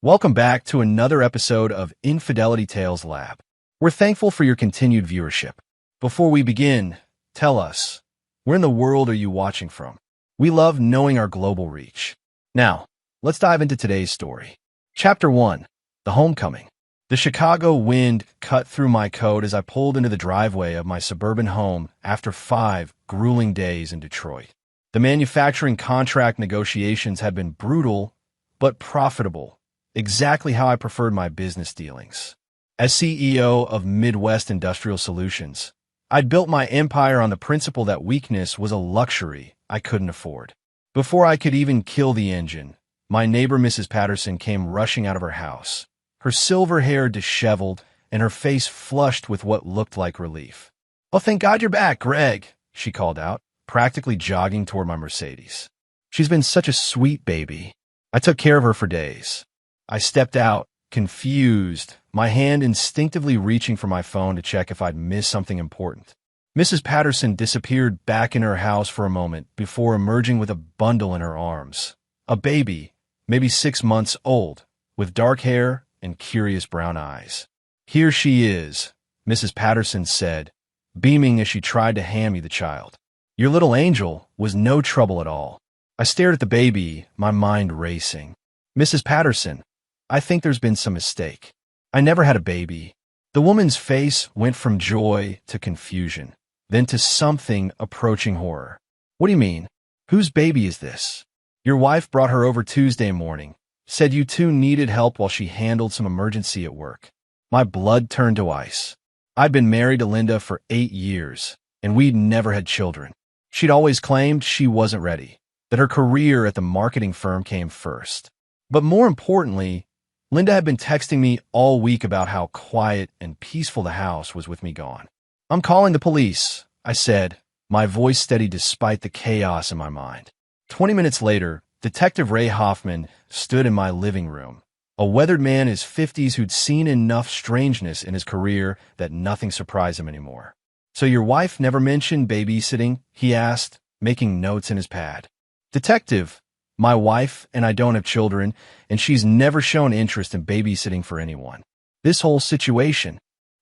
Welcome back to another episode of Infidelity Tales Lab. We're thankful for your continued viewership. Before we begin, tell us, where in the world are you watching from? We love knowing our global reach. Now, let's dive into today's story. Chapter 1, The Homecoming. The Chicago wind cut through my coat as I pulled into the driveway of my suburban home after 5 grueling days in Detroit. The manufacturing contract negotiations had been brutal, but profitable. Exactly how I preferred my business dealings. As CEO of Midwest Industrial Solutions, I'd built my empire on the principle that weakness was a luxury I couldn't afford. Before I could even kill the engine, my neighbor Mrs. Patterson came rushing out of her house, her silver hair disheveled and her face flushed with what looked like relief. "Oh, thank God you're back, Greg," she called out, practically jogging toward my Mercedes. "She's been such a sweet baby. I took care of her for days." I stepped out, confused, my hand instinctively reaching for my phone to check if I'd missed something important. Mrs. Patterson disappeared back in her house for a moment before emerging with a bundle in her arms. A baby, maybe 6 months old, with dark hair and curious brown eyes. "Here she is," Mrs. Patterson said, beaming as she tried to hand me the child. "Your little angel was no trouble at all." I stared at the baby, my mind racing. "Mrs. Patterson, I think there's been some mistake. I never had a baby." The woman's face went from joy to confusion, then to something approaching horror. "What do you mean? Whose baby is this? Your wife brought her over Tuesday morning, said you two needed help while she handled some emergency at work." My blood turned to ice. I'd been married to Linda for 8 years, and we'd never had children. She'd always claimed she wasn't ready, that her career at the marketing firm came first. But more importantly, Linda had been texting me all week about how quiet and peaceful the house was with me gone. "I'm calling the police," I said, my voice steady despite the chaos in my mind. 20 minutes later, Detective Ray Hoffman stood in my living room, a weathered man in his 50s who'd seen enough strangeness in his career that nothing surprised him anymore. "So your wife never mentioned babysitting?" he asked, making notes in his pad. "Detective, my wife and I don't have children, and she's never shown interest in babysitting for anyone. This whole situation—"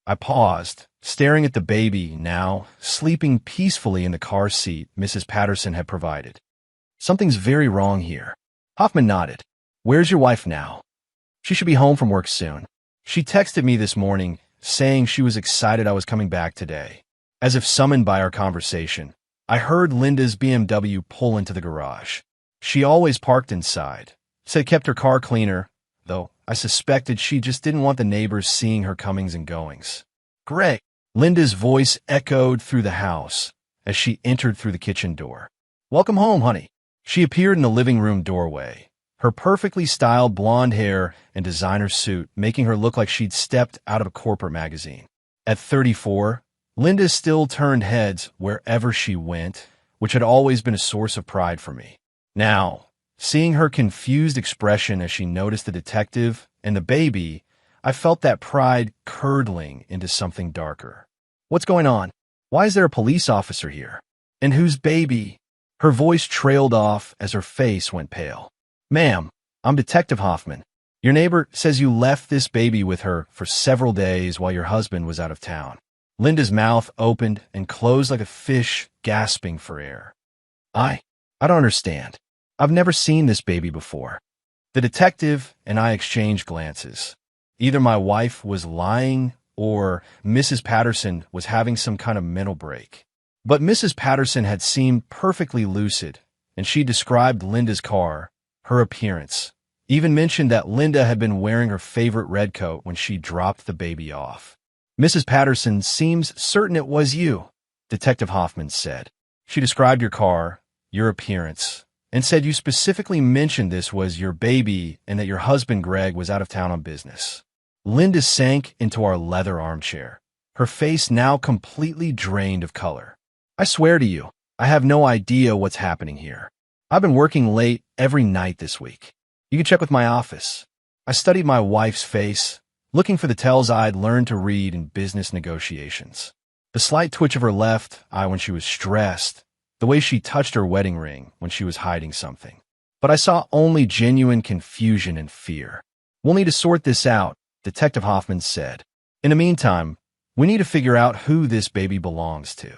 I paused, staring at the baby now, sleeping peacefully in the car seat Mrs. Patterson had provided. "Something's very wrong here." Hoffman nodded. "Where's your wife now?" "She should be home from work soon. She texted me this morning, saying she was excited I was coming back today." As if summoned by our conversation, I heard Linda's BMW pull into the garage. She always parked inside, said kept her car cleaner, though I suspected she just didn't want the neighbors seeing her comings and goings. "Greg," Linda's voice echoed through the house as she entered through the kitchen door. "Welcome home, honey." She appeared in the living room doorway, her perfectly styled blonde hair and designer suit making her look like she'd stepped out of a corporate magazine. At 34, Linda still turned heads wherever she went, which had always been a source of pride for me. Now, seeing her confused expression as she noticed the detective and the baby, I felt that pride curdling into something darker. "What's going on? Why is there a police officer here? And whose baby?" Her voice trailed off as her face went pale. "Ma'am, I'm Detective Hoffman. Your neighbor says you left this baby with her for several days while your husband was out of town." Linda's mouth opened and closed like a fish gasping for air. I don't understand. I've never seen this baby before." The detective and I exchanged glances. Either my wife was lying or Mrs. Patterson was having some kind of mental break. But Mrs. Patterson had seemed perfectly lucid, and she described Linda's car, her appearance, even mentioned that Linda had been wearing her favorite red coat when she dropped the baby off. "Mrs. Patterson seems certain it was you," Detective Hoffman said. "She described your car, your appearance, and said you specifically mentioned this was your baby and that your husband Greg was out of town on business." Linda sank into our leather armchair, her face now completely drained of color. "I swear to you, I have no idea what's happening here. I've been working late every night this week. You can check with my office." I studied my wife's face, looking for the tells I'd learned to read in business negotiations. The slight twitch of her left eye when she was stressed, the way she touched her wedding ring when she was hiding something. But I saw only genuine confusion and fear. We'll need to sort this out, Detective Hoffman said. In the meantime, we need to figure out who this baby belongs to.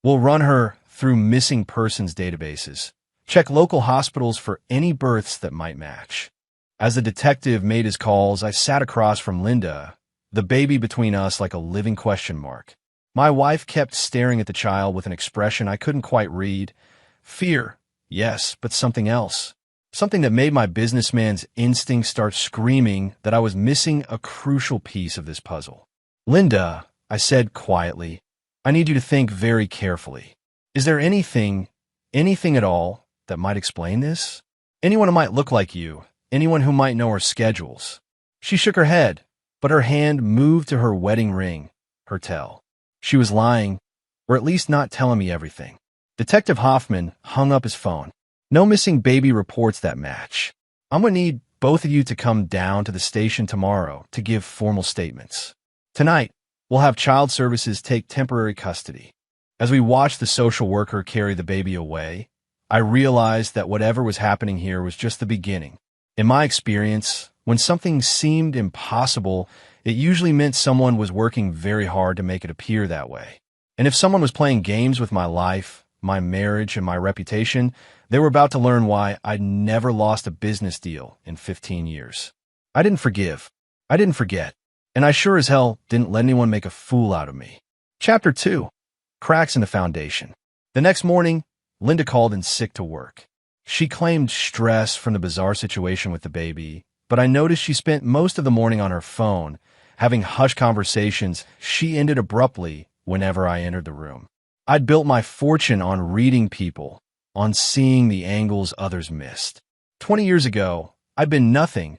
We'll run her through missing persons databases, check local hospitals for any births that might match. As the detective made his calls, I sat across from Linda, the baby between us like a living question mark. My wife kept staring at the child with an expression I couldn't quite read. Fear, yes, but something else. Something that made my businessman's instinct start screaming that I was missing a crucial piece of this puzzle. Linda, I said quietly, I need you to think very carefully. Is there anything at all, that might explain this? Anyone who might look like you, anyone who might know her schedules. She shook her head, but her hand moved to her wedding ring, her tell. She was lying, or at least not telling me everything. Detective Hoffman hung up his phone. No missing baby reports that match. I'm going to need both of you to come down to the station tomorrow to give formal statements. Tonight, we'll have child services take temporary custody. As we watched the social worker carry the baby away, I realized that whatever was happening here was just the beginning. In my experience, when something seemed impossible, it usually meant someone was working very hard to make it appear that way. And if someone was playing games with my life, my marriage, and my reputation, they were about to learn why I'd never lost a business deal in 15 years. I didn't forgive. I didn't forget. And I sure as hell didn't let anyone make a fool out of me. Chapter 2. Cracks in the Foundation. The next morning, Linda called in sick to work. She claimed stress from the bizarre situation with the baby, but I noticed she spent most of the morning on her phone, having hushed conversations she ended abruptly whenever I entered the room. I'd built my fortune on reading people, on seeing the angles others missed. 20 years ago, I'd been nothing,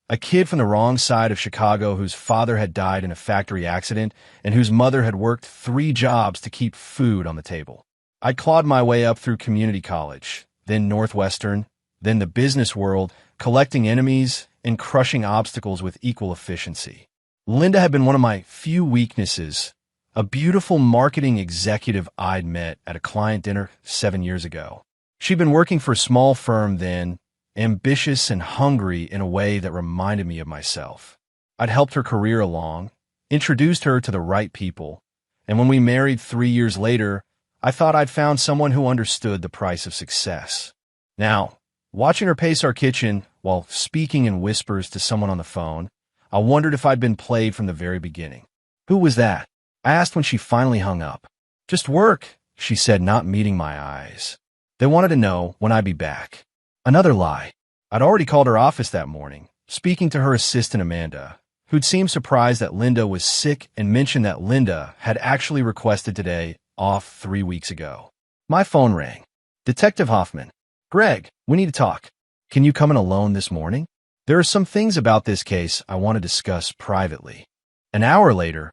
a kid from the wrong side of Chicago whose father had died in a factory accident and whose mother had worked 3 jobs to keep food on the table. I'd clawed my way up through community college, then Northwestern, then the business world, collecting enemies and crushing obstacles with equal efficiency. Linda had been one of my few weaknesses, a beautiful marketing executive I'd met at a client dinner 7 years ago. She'd been working for a small firm then, ambitious and hungry in a way that reminded me of myself. I'd helped her career along, introduced her to the right people, and when we married 3 years later, I thought I'd found someone who understood the price of success. Now, watching her pace our kitchen while speaking in whispers to someone on the phone, I wondered if I'd been played from the very beginning. Who was that? I asked when she finally hung up. Just work, she said, not meeting my eyes. They wanted to know when I'd be back. Another lie. I'd already called her office that morning, speaking to her assistant Amanda, who'd seemed surprised that Linda was sick and mentioned that Linda had actually requested today off 3 weeks ago. My phone rang. Detective Hoffman. Greg, we need to talk. Can you come in alone this morning? There are some things about this case I want to discuss privately. An hour later,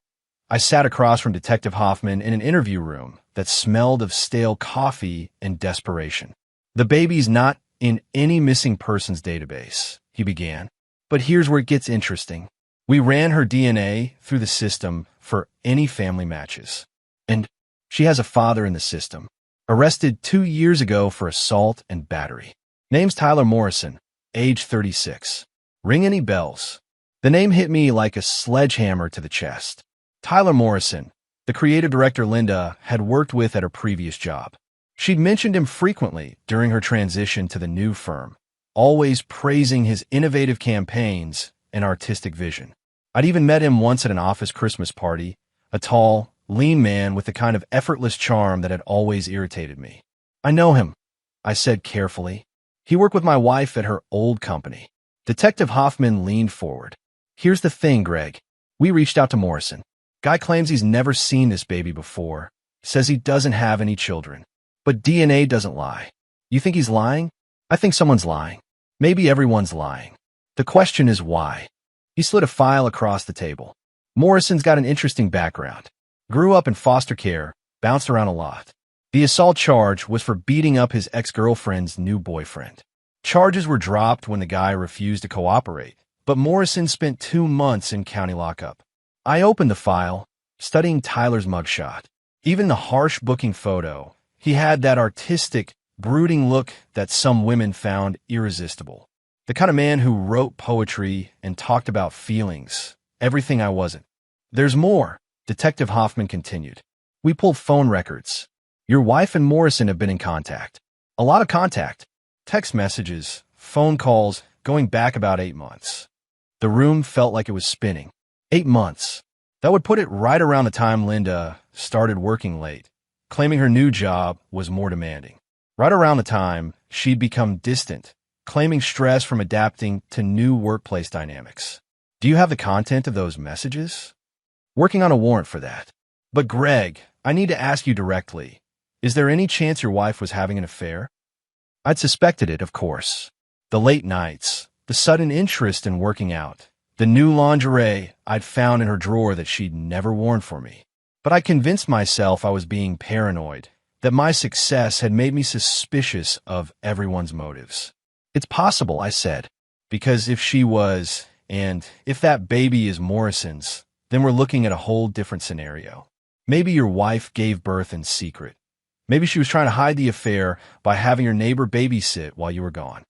I sat across from Detective Hoffman in an interview room that smelled of stale coffee and desperation. The baby's not in any missing persons database, he began. But here's where it gets interesting. We ran her DNA through the system for any family matches. And she has a father in the system, arrested 2 years ago for assault and battery. Name's Tyler Morrison, age 36. Ring any bells? The name hit me like a sledgehammer to the chest. Tyler Morrison, the creative director Linda had worked with at her previous job. She'd mentioned him frequently during her transition to the new firm, always praising his innovative campaigns and artistic vision. I'd even met him once at an office Christmas party, a tall, lean man with the kind of effortless charm that had always irritated me. I know him, I said carefully. He worked with my wife at her old company. Detective Hoffman leaned forward. Here's the thing, Greg. We reached out to Morrison. Guy claims he's never seen this baby before, says he doesn't have any children. But DNA doesn't lie. You think he's lying? I think someone's lying. Maybe everyone's lying. The question is why. He slid a file across the table. Morrison's got an interesting background. Grew up in foster care, bounced around a lot. The assault charge was for beating up his ex-girlfriend's new boyfriend. Charges were dropped when the guy refused to cooperate, but Morrison spent 2 months in county lockup. I opened the file, studying Tyler's mugshot. Even the harsh booking photo, he had that artistic, brooding look that some women found irresistible. The kind of man who wrote poetry and talked about feelings, everything I wasn't. There's more, Detective Hoffman continued. We pulled phone records. Your wife and Morrison have been in contact. A lot of contact. Text messages, phone calls, going back about 8 months. The room felt like it was spinning. 8 months. That would put it right around the time Linda started working late, claiming her new job was more demanding. Right around the time she'd become distant, claiming stress from adapting to new workplace dynamics. Do you have the content of those messages? Working on a warrant for that. But Greg, I need to ask you directly. Is there any chance your wife was having an affair? I'd suspected it, of course. The late nights, the sudden interest in working out, the new lingerie I'd found in her drawer that she'd never worn for me. But I convinced myself I was being paranoid, that my success had made me suspicious of everyone's motives. It's possible, I said, because if she was, and if that baby is Morrison's, then we're looking at a whole different scenario. Maybe your wife gave birth in secret. Maybe she was trying to hide the affair by having your neighbor babysit while you were gone.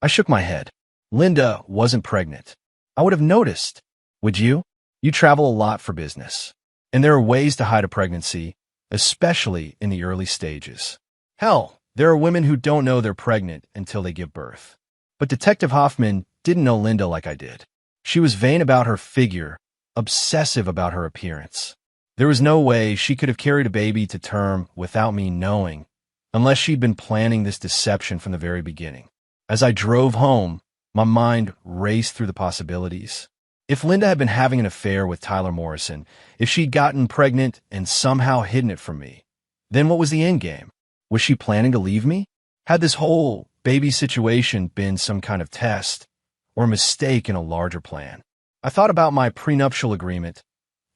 I shook my head. Linda wasn't pregnant. I would have noticed. Would you? You travel a lot for business. And there are ways to hide a pregnancy, especially in the early stages. Hell, there are women who don't know they're pregnant until they give birth. But Detective Hoffman didn't know Linda like I did. She was vain about her figure, obsessive about her appearance. There was no way she could have carried a baby to term without me knowing, unless she'd been planning this deception from the very beginning. As I drove home, my mind raced through the possibilities. If Linda had been having an affair with Tyler Morrison, if she'd gotten pregnant and somehow hidden it from me, then what was the end game? Was she planning to leave me? Had this whole baby situation been some kind of test or a mistake in a larger plan? I thought about my prenuptial agreement,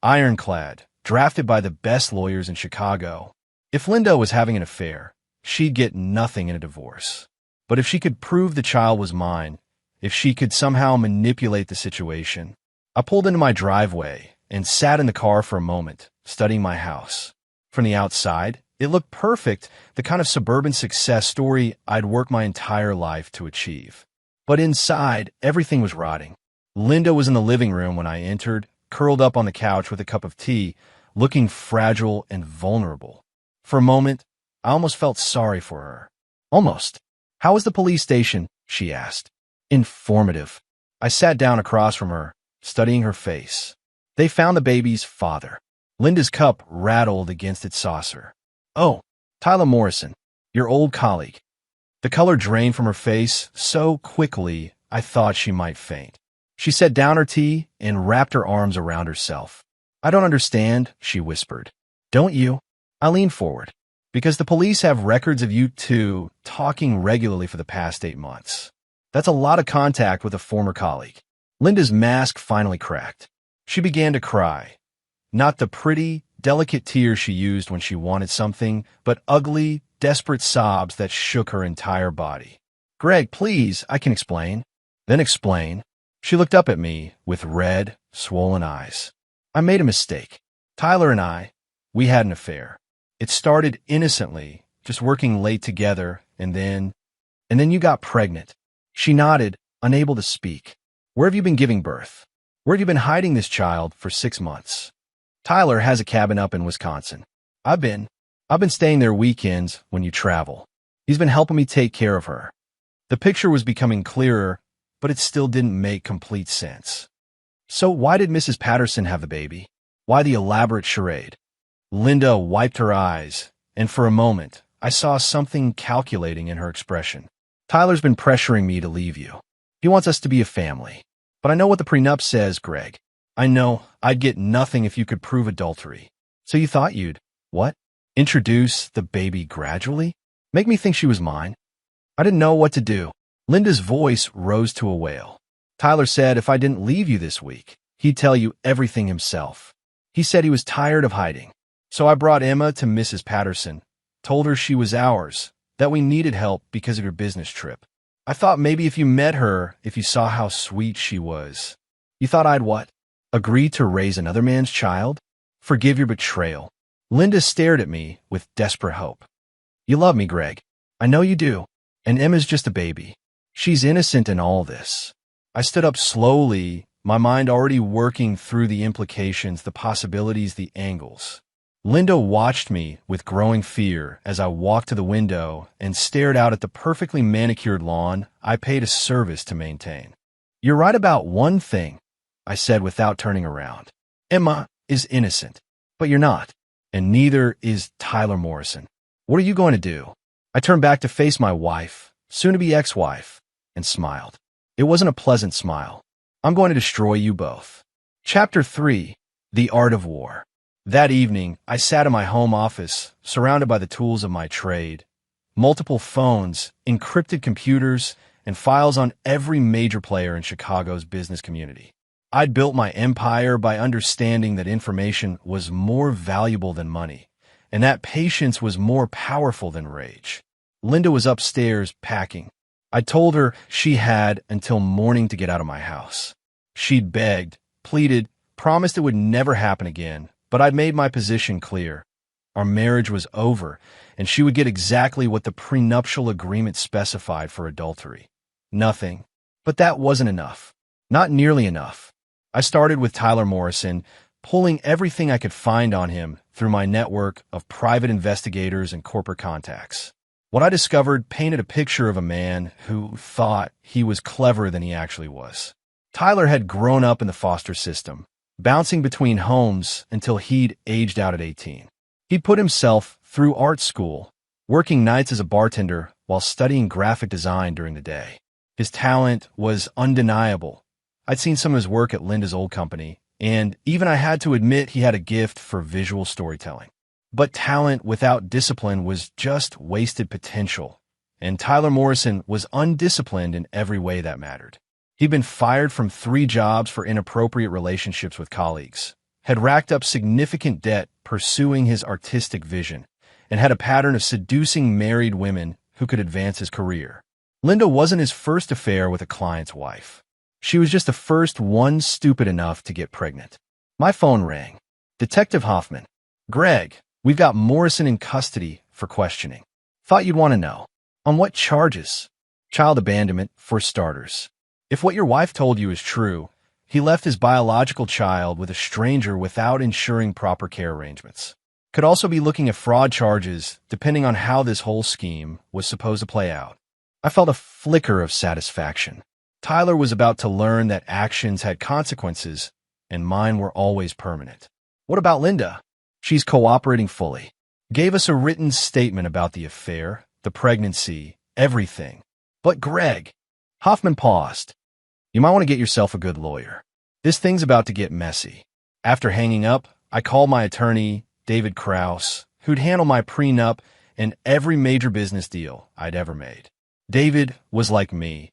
ironclad, drafted by the best lawyers in Chicago. If Linda was having an affair, she'd get nothing in a divorce. But if she could prove the child was mine, if she could somehow manipulate the situation, I pulled into my driveway and sat in the car for a moment, studying my house. From the outside, it looked perfect, the kind of suburban success story I'd worked my entire life to achieve. But inside, everything was rotting. Linda was in the living room when I entered, curled up on the couch with a cup of tea, looking fragile and vulnerable. For a moment, I almost felt sorry for her. Almost. How was the police station? She asked. Informative. I sat down across from her, studying her face. They found the baby's father. Linda's cup rattled against its saucer. Oh, Tyler Morrison, your old colleague. The color drained from her face so quickly I thought she might faint. She set down her tea and wrapped her arms around herself. I don't understand, she whispered. Don't you? I leaned forward. Because the police have records of you two talking regularly for the past 8 months. That's a lot of contact with a former colleague. Linda's mask finally cracked. She began to cry. Not the pretty, delicate tears she used when she wanted something, but ugly, desperate sobs that shook her entire body. Greg, please, I can explain. Then explain. She looked up at me with red, swollen eyes. I made a mistake. Tyler and we had an affair. It started innocently, just working late together, and then you got pregnant. She nodded, unable to speak. Where have you been giving birth? Where have you been hiding this child for 6 months? Tyler has a cabin up in Wisconsin. I've been staying there weekends when you travel. He's been helping me take care of her. The picture was becoming clearer, but it still didn't make complete sense. So why did Mrs. Patterson have the baby? Why the elaborate charade? Linda wiped her eyes, and for a moment, I saw something calculating in her expression. Tyler's been pressuring me to leave you. He wants us to be a family. But I know what the prenup says, Greg. I know I'd get nothing if you could prove adultery. So you thought you'd, what? Introduce the baby gradually? Make me think she was mine? I didn't know what to do. Linda's voice rose to a wail. Tyler said if I didn't leave you this week, he'd tell you everything himself. He said he was tired of hiding. So I brought Emma to Mrs. Patterson, told her she was ours, that we needed help because of your business trip. I thought maybe if you met her, if you saw how sweet she was. You thought I'd what? Agree to raise another man's child? Forgive your betrayal. Linda stared at me with desperate hope. You love me, Greg. I know you do. And Emma's just a baby. She's innocent in all this. I stood up slowly, my mind already working through the implications, the possibilities, the angles. Linda watched me with growing fear as I walked to the window and stared out at the perfectly manicured lawn I paid a service to maintain. "You're right about one thing," I said without turning around. "Emma is innocent, but you're not, and neither is Tyler Morrison. What are you going to do?" I turned back to face my wife, soon-to-be ex-wife, and smiled. It wasn't a pleasant smile. "I'm going to destroy you both." Chapter 3: The Art of War. That evening, I sat in my home office, surrounded by the tools of my trade. Multiple phones, encrypted computers, and files on every major player in Chicago's business community. I'd built my empire by understanding that information was more valuable than money, and that patience was more powerful than rage. Linda was upstairs packing. I told her she had until morning to get out of my house. She'd begged, pleaded, promised it would never happen again, but I'd made my position clear. Our marriage was over, and she would get exactly what the prenuptial agreement specified for adultery. Nothing. But that wasn't enough. Not nearly enough. I started with Tyler Morrison, pulling everything I could find on him through my network of private investigators and corporate contacts. What I discovered painted a picture of a man who thought he was cleverer than he actually was. Tyler had grown up in the foster system, bouncing between homes until he'd aged out at 18. He'd put himself through art school, working nights as a bartender while studying graphic design during the day. His talent was undeniable. I'd seen some of his work at Linda's old company, and even I had to admit he had a gift for visual storytelling. But talent without discipline was just wasted potential, and Tyler Morrison was undisciplined in every way that mattered. He'd been fired from 3 jobs for inappropriate relationships with colleagues, had racked up significant debt pursuing his artistic vision, and had a pattern of seducing married women who could advance his career. Linda wasn't his first affair with a client's wife. She was just the first one stupid enough to get pregnant. My phone rang. "Detective Hoffman." "Greg, we've got Morrison in custody for questioning. Thought you'd want to know." "On what charges?" "Child abandonment, for starters. If what your wife told you is true, he left his biological child with a stranger without ensuring proper care arrangements. Could also be looking at fraud charges, depending on how this whole scheme was supposed to play out." I felt a flicker of satisfaction. Tyler was about to learn that actions had consequences, and mine were always permanent. "What about Linda?" "She's cooperating fully. Gave us a written statement about the affair, the pregnancy, everything." "But Greg..." Hoffman paused. "You might want to get yourself a good lawyer. This thing's about to get messy." After hanging up, I called my attorney, David Krause, who'd handle my prenup and every major business deal I'd ever made. David was like me,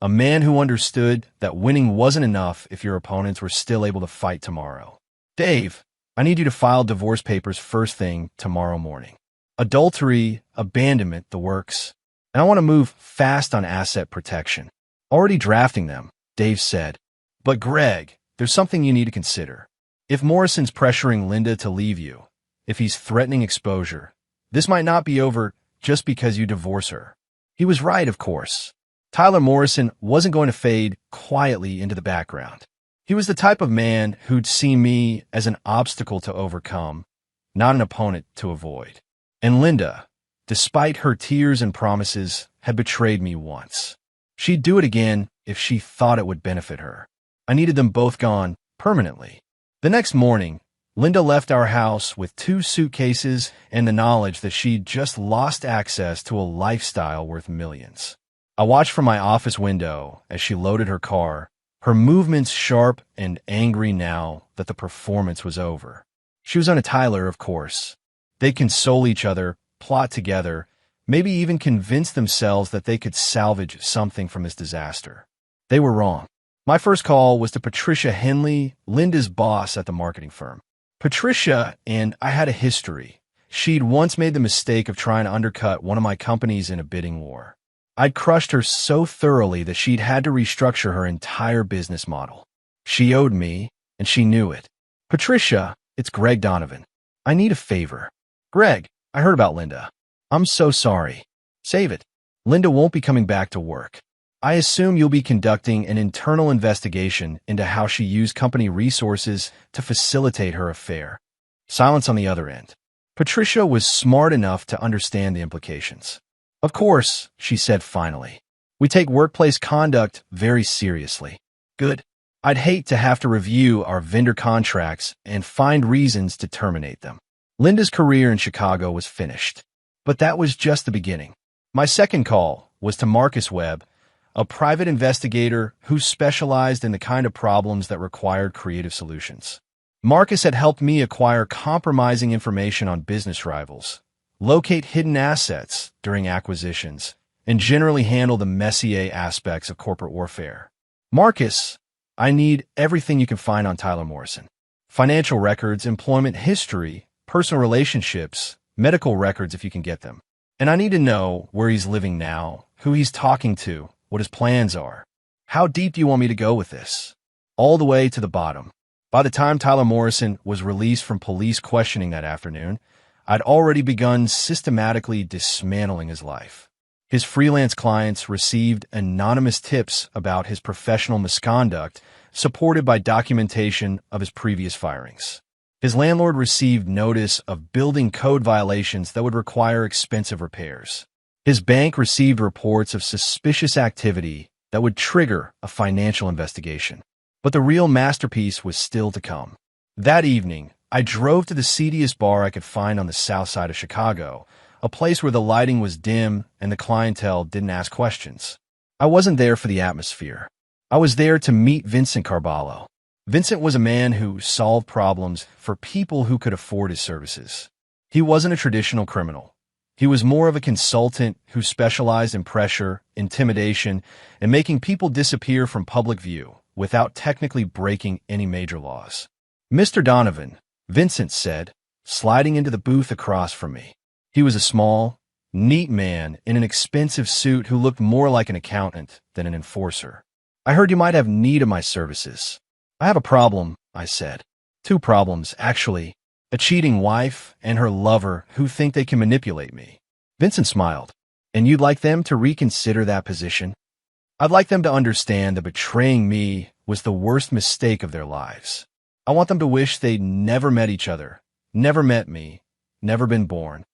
a man who understood that winning wasn't enough if your opponents were still able to fight tomorrow. "Dave, I need you to file divorce papers first thing tomorrow morning. Adultery, abandonment, the works. And I want to move fast on asset protection." "Already drafting them," Dave said. "But Greg, there's something you need to consider. If Morrison's pressuring Linda to leave you, if he's threatening exposure, this might not be over just because you divorce her." He was right, of course. Tyler Morrison wasn't going to fade quietly into the background. He was the type of man who'd see me as an obstacle to overcome, not an opponent to avoid. And Linda, despite her tears and promises, had betrayed me once. She'd do it again if she thought it would benefit her. I needed them both gone permanently. The next morning, Linda left our house with 2 suitcases and the knowledge that she'd just lost access to a lifestyle worth millions. I watched from my office window as she loaded her car, her movements sharp and angry now that the performance was over. She was on a Tyler, of course. They'd console each other, plot together, maybe even convince themselves that they could salvage something from this disaster. They were wrong. My first call was to Patricia Henley, Linda's boss at the marketing firm. Patricia and I had a history. She'd once made the mistake of trying to undercut one of my companies in a bidding war. I'd crushed her so thoroughly that she'd had to restructure her entire business model. She owed me, and she knew it. "Patricia, it's Greg Donovan. I need a favor." "Greg, I heard about Linda. I'm so sorry." "Save it. Linda won't be coming back to work. I assume you'll be conducting an internal investigation into how she used company resources to facilitate her affair. Silence on the other end. Patricia was smart enough to understand the implications. Of course, she said finally. We take workplace conduct very seriously. Good. I'd hate to have to review our vendor contracts and find reasons to terminate them. Linda's career in Chicago was finished. But that was just the beginning. My second call was to Marcus Webb, a private investigator who specialized in the kind of problems that required creative solutions. Marcus had helped me acquire compromising information on business rivals, locate hidden assets during acquisitions, and generally handle the messier aspects of corporate warfare. Marcus, I need everything you can find on Tyler Morrison. Financial records, employment history, personal relationships, medical records if you can get them. And I need to know where he's living now, who he's talking to, what his plans are. How deep do you want me to go with this? All the way to the bottom. By the time Tyler Morrison was released from police questioning that afternoon, I'd already begun systematically dismantling his life. His freelance clients received anonymous tips about his professional misconduct, supported by documentation of his previous firings. His landlord received notice of building code violations that would require expensive repairs. His bank received reports of suspicious activity that would trigger a financial investigation. But the real masterpiece was still to come. That evening, I drove to the seediest bar I could find on the south side of Chicago, a place where the lighting was dim and the clientele didn't ask questions. I wasn't there for the atmosphere. I was there to meet Vincent Carballo. Vincent was a man who solved problems for people who could afford his services. He wasn't a traditional criminal. He was more of a consultant who specialized in pressure, intimidation, and making people disappear from public view without technically breaking any major laws. Mr. Donovan, Vincent said, sliding into the booth across from me. He was a small, neat man in an expensive suit who looked more like an accountant than an enforcer. I heard you might have need of my services. I have a problem, I said. Two problems, actually. A cheating wife and her lover who think they can manipulate me. Vincent smiled. And you'd like them to reconsider that position? I'd like them to understand that betraying me was the worst mistake of their lives. I want them to wish they'd never met each other, never met me, never been born.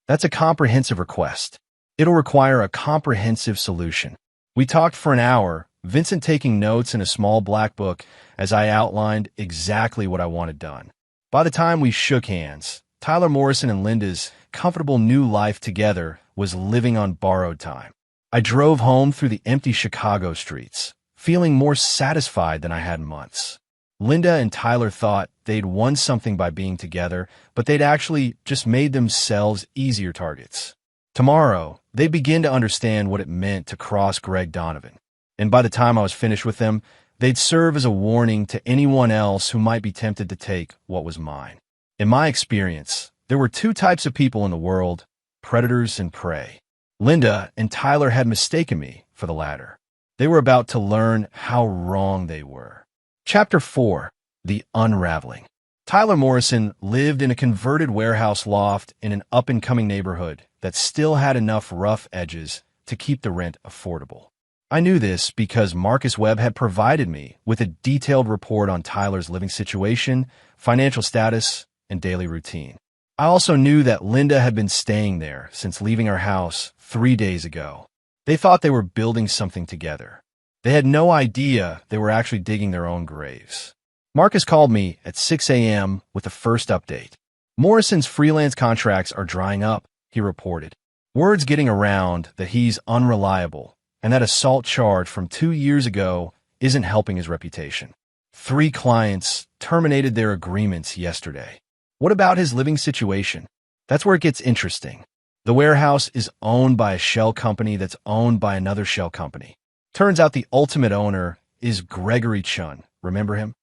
That's a comprehensive request. It'll require a comprehensive solution. We talked for an hour, Vincent taking notes in a small black book as I outlined exactly what I wanted done. By the time we shook hands, Tyler Morrison and Linda's comfortable new life together was living on borrowed time. I drove home through the empty Chicago streets, feeling more satisfied than I had in months. Linda and Tyler thought they'd won something by being together, but they'd actually just made themselves easier targets. Tomorrow, they'd begin to understand what it meant to cross Greg Donovan. And by the time I was finished with them, they'd serve as a warning to anyone else who might be tempted to take what was mine. In my experience, there were two types of people in the world, predators and prey. Linda and Tyler had mistaken me for the latter. They were about to learn how wrong they were. Chapter 4. The Unraveling. Tyler Morrison lived in a converted warehouse loft in an up-and-coming neighborhood that still had enough rough edges to keep the rent affordable. I knew this because Marcus Webb had provided me with a detailed report on Tyler's living situation, financial status, and daily routine. I also knew that Linda had been staying there since leaving our house 3 days ago. They thought they were building something together. They had no idea they were actually digging their own graves. Marcus called me at 6 a.m. with the first update. Morrison's freelance contracts are drying up, he reported. Word's getting around that he's unreliable, and that assault charge from 2 years ago isn't helping his reputation. 3 clients terminated their agreements yesterday. What about his living situation? That's where it gets interesting. The warehouse is owned by a shell company that's owned by another shell company. Turns out the ultimate owner is Gregory Chun. Remember him?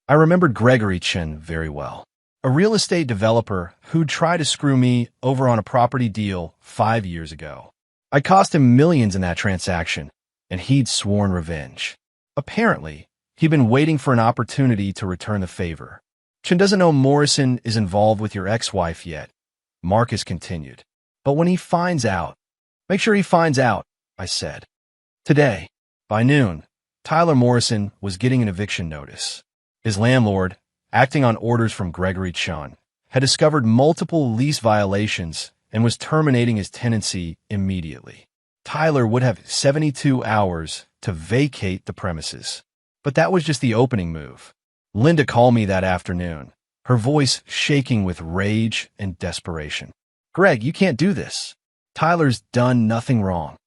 I remembered Gregory Chun very well. A real estate developer who'd tried to screw me over on a property deal 5 years ago. I cost him millions in that transaction, and he'd sworn revenge. Apparently, he'd been waiting for an opportunity to return the favor. Chun doesn't know Morrison is involved with your ex-wife yet, Marcus continued. But when he finds out, make sure he finds out, I said. Today, by noon, Tyler Morrison was getting an eviction notice. His landlord, acting on orders from Gregory Chun, had discovered multiple lease violations and was terminating his tenancy immediately. Tyler would have 72 hours to vacate the premises. But that was just the opening move. Linda called me that afternoon, her voice shaking with rage and desperation. "Greg, you can't do this. Tyler's done nothing wrong.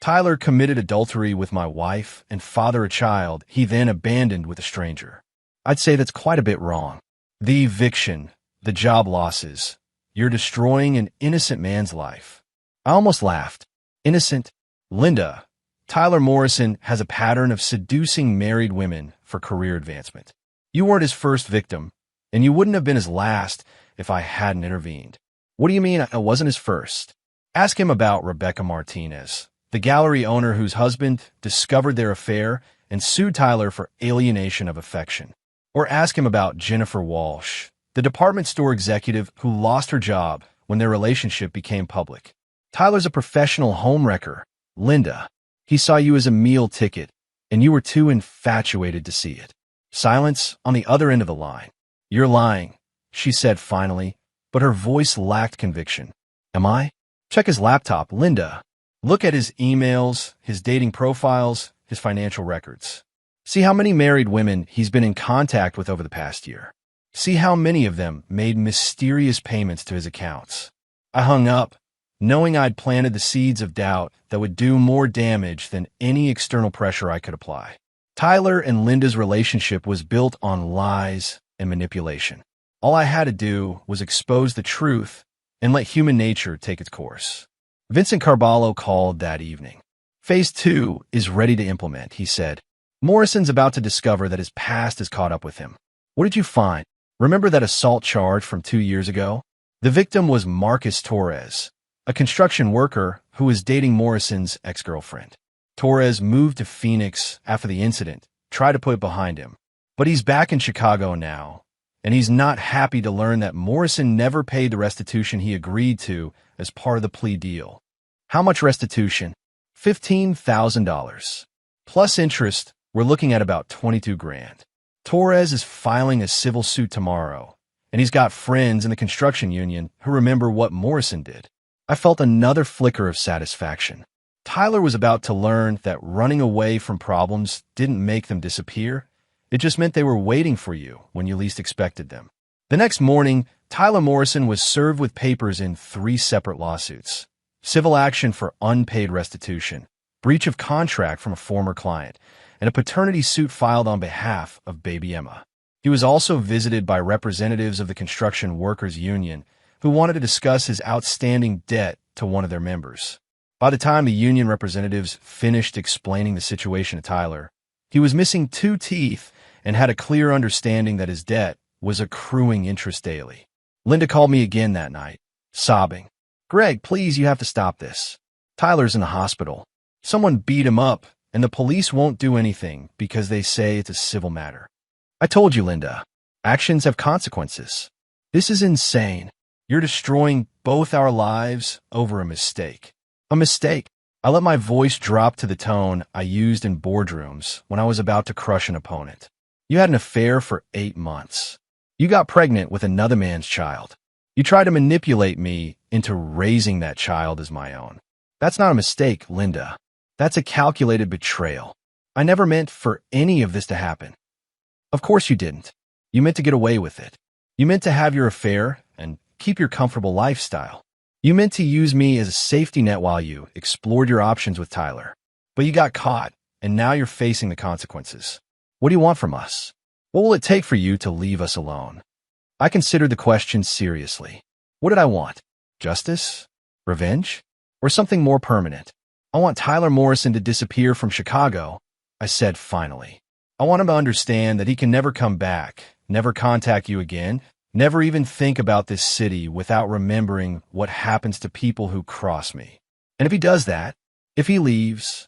Tyler committed adultery with my wife and fathered a child he then abandoned with a stranger. I'd say that's quite a bit wrong. The eviction, the job losses, you're destroying an innocent man's life." I almost laughed. Innocent? Linda, Tyler Morrison has a pattern of seducing married women for career advancement. You weren't his first victim, and you wouldn't have been his last if I hadn't intervened. What do you mean I wasn't his first? Ask him about Rebecca Martinez, the gallery owner whose husband discovered their affair and sued Tyler for alienation of affection. Or ask him about Jennifer Walsh, the department store executive who lost her job when their relationship became public. Tyler's a professional homewrecker. Linda, he saw you as a meal ticket, and you were too infatuated to see it. Silence on the other end of the line. "You're lying," she said finally, but her voice lacked conviction. "Am I?" Check his laptop, Linda. Look at his emails, his dating profiles, his financial records. See how many married women he's been in contact with over the past year. See how many of them made mysterious payments to his accounts. I hung up, knowing I'd planted the seeds of doubt that would do more damage than any external pressure I could apply. Tyler and Linda's relationship was built on lies and manipulation. All I had to do was expose the truth and let human nature take its course. Vincent Carballo called that evening. "Phase 2 is ready to implement," he said. "Morrison's about to discover that his past has caught up with him." "What did you find? Remember that assault charge from 2 years ago?" The victim was Marcus Torres, a construction worker who was dating Morrison's ex-girlfriend. Torres moved to Phoenix after the incident, tried to put it behind him. But he's back in Chicago now, and he's not happy to learn that Morrison never paid the restitution he agreed to as part of the plea deal. How much restitution? $15,000. Plus interest, we're looking at about 22 grand. Torres is filing a civil suit tomorrow, and he's got friends in the construction union who remember what Morrison did. I felt another flicker of satisfaction. Tyler was about to learn that running away from problems didn't make them disappear. It just meant they were waiting for you when you least expected them. The next morning, Tyler Morrison was served with papers in 3 separate lawsuits: civil action for unpaid restitution, breach of contract from a former client, and a paternity suit filed on behalf of baby Emma. He was also visited by representatives of the Construction Workers Union who wanted to discuss his outstanding debt to one of their members. By the time the union representatives finished explaining the situation to Tyler, he was missing 2 teeth and had a clear understanding that his debt was accruing interest daily. Linda called me again that night, sobbing. "Greg, please, you have to stop this. Tyler's in the hospital. Someone beat him up, and the police won't do anything because they say it's a civil matter." "I told you, Linda. Actions have consequences. This is insane. You're destroying both our lives over a mistake." "A mistake?" I let my voice drop to the tone I used in boardrooms when I was about to crush an opponent. "You had an affair for 8 months. You got pregnant with another man's child. You tried to manipulate me into raising that child as my own. That's not a mistake, Linda. That's a calculated betrayal. I never meant for any of this to happen." "Of course you didn't. You meant to get away with it. You meant to have your affair and keep your comfortable lifestyle. You meant to use me as a safety net while you explored your options with Tyler. But you got caught, and now you're facing the consequences. What do you want from us? What will it take for you to leave us alone?" I considered the question seriously. What did I want? Justice? Revenge? Or something more permanent? "I want Tyler Morrison to disappear from Chicago," I said finally. "I want him to understand that he can never come back, never contact you again, never even think about this city without remembering what happens to people who cross me. And if he does that, if he leaves,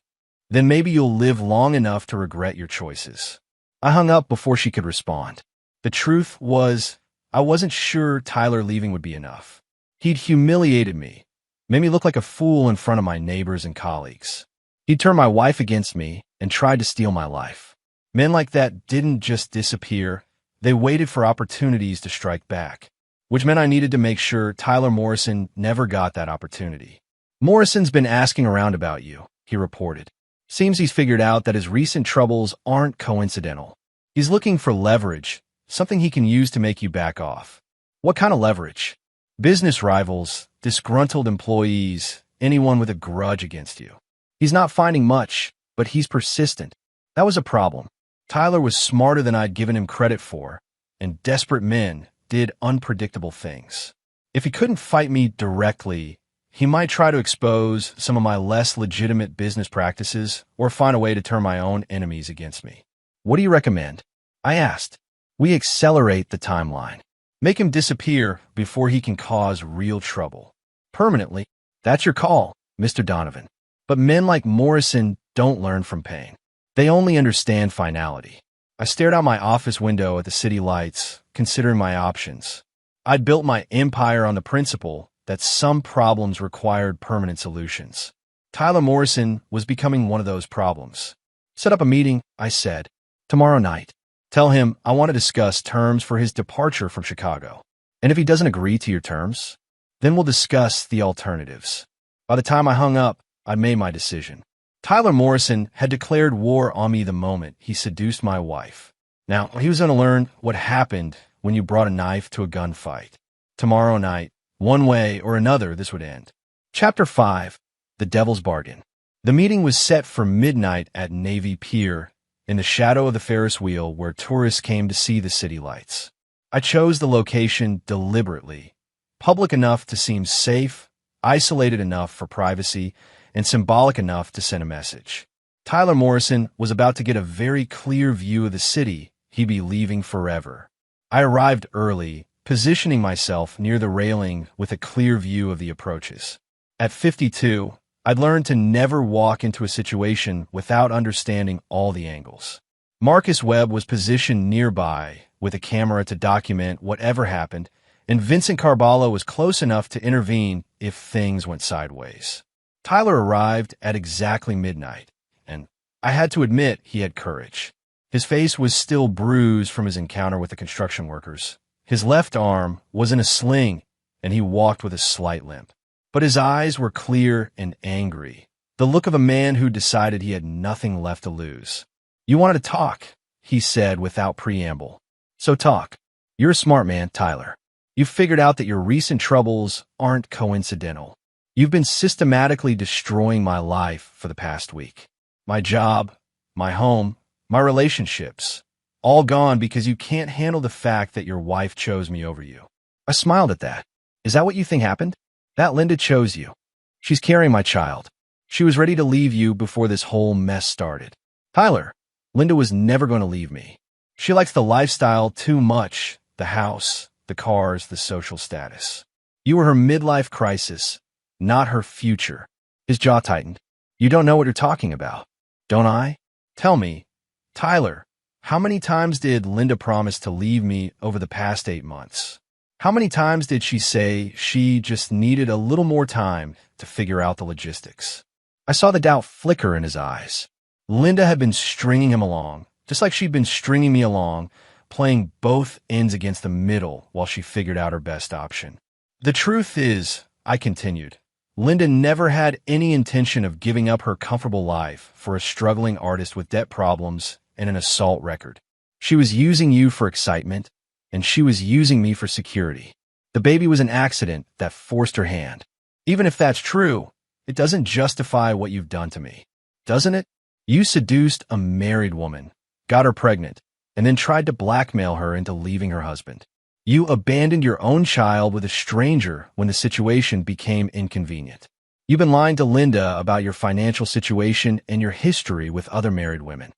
then maybe you'll live long enough to regret your choices." I hung up before she could respond. The truth was, I wasn't sure Tyler leaving would be enough. He'd humiliated me, made me look like a fool in front of my neighbors and colleagues. He turned my wife against me and tried to steal my life. Men like that didn't just disappear. They waited for opportunities to strike back, which meant I needed to make sure Tyler Morrison never got that opportunity. Morrison's been asking around about you, he reported. Seems he's figured out that his recent troubles aren't coincidental. He's looking for leverage, something he can use to make you back off. What kind of leverage? Business rivals, disgruntled employees, anyone with a grudge against you. He's not finding much, but he's persistent. That was a problem. Tyler was smarter than I'd given him credit for, and desperate men did unpredictable things. If he couldn't fight me directly, he might try to expose some of my less legitimate business practices or find a way to turn my own enemies against me. What do you recommend? I asked. We accelerate the timeline. Make him disappear before he can cause real trouble. Permanently. That's your call, Mr. Donovan. But men like Morrison don't learn from pain. They only understand finality. I stared out my office window at the city lights, considering my options. I'd built my empire on the principle that some problems required permanent solutions. Tyler Morrison was becoming one of those problems. Set up a meeting, I said. Tomorrow night. Tell him I want to discuss terms for his departure from Chicago. And if he doesn't agree to your terms, then we'll discuss the alternatives. By the time I hung up, I'd made my decision. Tyler Morrison had declared war on me the moment he seduced my wife. Now, he was going to learn what happened when you brought a knife to a gunfight. Tomorrow night, one way or another, this would end. Chapter 5. The Devil's Bargain. The meeting was set for midnight at Navy Pier, in the shadow of the Ferris wheel where tourists came to see the city lights. I chose the location deliberately, public enough to seem safe, isolated enough for privacy, and symbolic enough to send a message. Tyler Morrison was about to get a very clear view of the city he'd be leaving forever. I arrived early, positioning myself near the railing with a clear view of the approaches. At 52, I'd learned to never walk into a situation without understanding all the angles. Marcus Webb was positioned nearby with a camera to document whatever happened, and Vincent Carballo was close enough to intervene if things went sideways. Tyler arrived at exactly midnight, and I had to admit he had courage. His face was still bruised from his encounter with the construction workers. His left arm was in a sling, and he walked with a slight limp. But his eyes were clear and angry, the look of a man who decided he had nothing left to lose. You wanted to talk, he said without preamble. So talk. You're a smart man, Tyler. You've figured out that your recent troubles aren't coincidental. You've been systematically destroying my life for the past week. My job, my home, my relationships, all gone because you can't handle the fact that your wife chose me over you. I smiled at that. Is that what you think happened? That Linda chose you. She's carrying my child. She was ready to leave you before this whole mess started. Tyler, Linda was never going to leave me. She likes the lifestyle too much, the house, the cars, the social status. You were her midlife crisis, not her future. His jaw tightened. You don't know what you're talking about. Don't I? Tell me, Tyler, how many times did Linda promise to leave me over the past 8 months? How many times did she say she just needed a little more time to figure out the logistics? I saw the doubt flicker in his eyes. Linda had been stringing him along, just like she'd been stringing me along, playing both ends against the middle while she figured out her best option. The truth is, I continued, Linda never had any intention of giving up her comfortable life for a struggling artist with debt problems and an assault record. She was using you for excitement, and she was using me for security. The baby was an accident that forced her hand. Even if that's true, it doesn't justify what you've done to me, doesn't it? You seduced a married woman, got her pregnant, and then tried to blackmail her into leaving her husband. You abandoned your own child with a stranger when the situation became inconvenient. You've been lying to Linda about your financial situation and your history with other married women.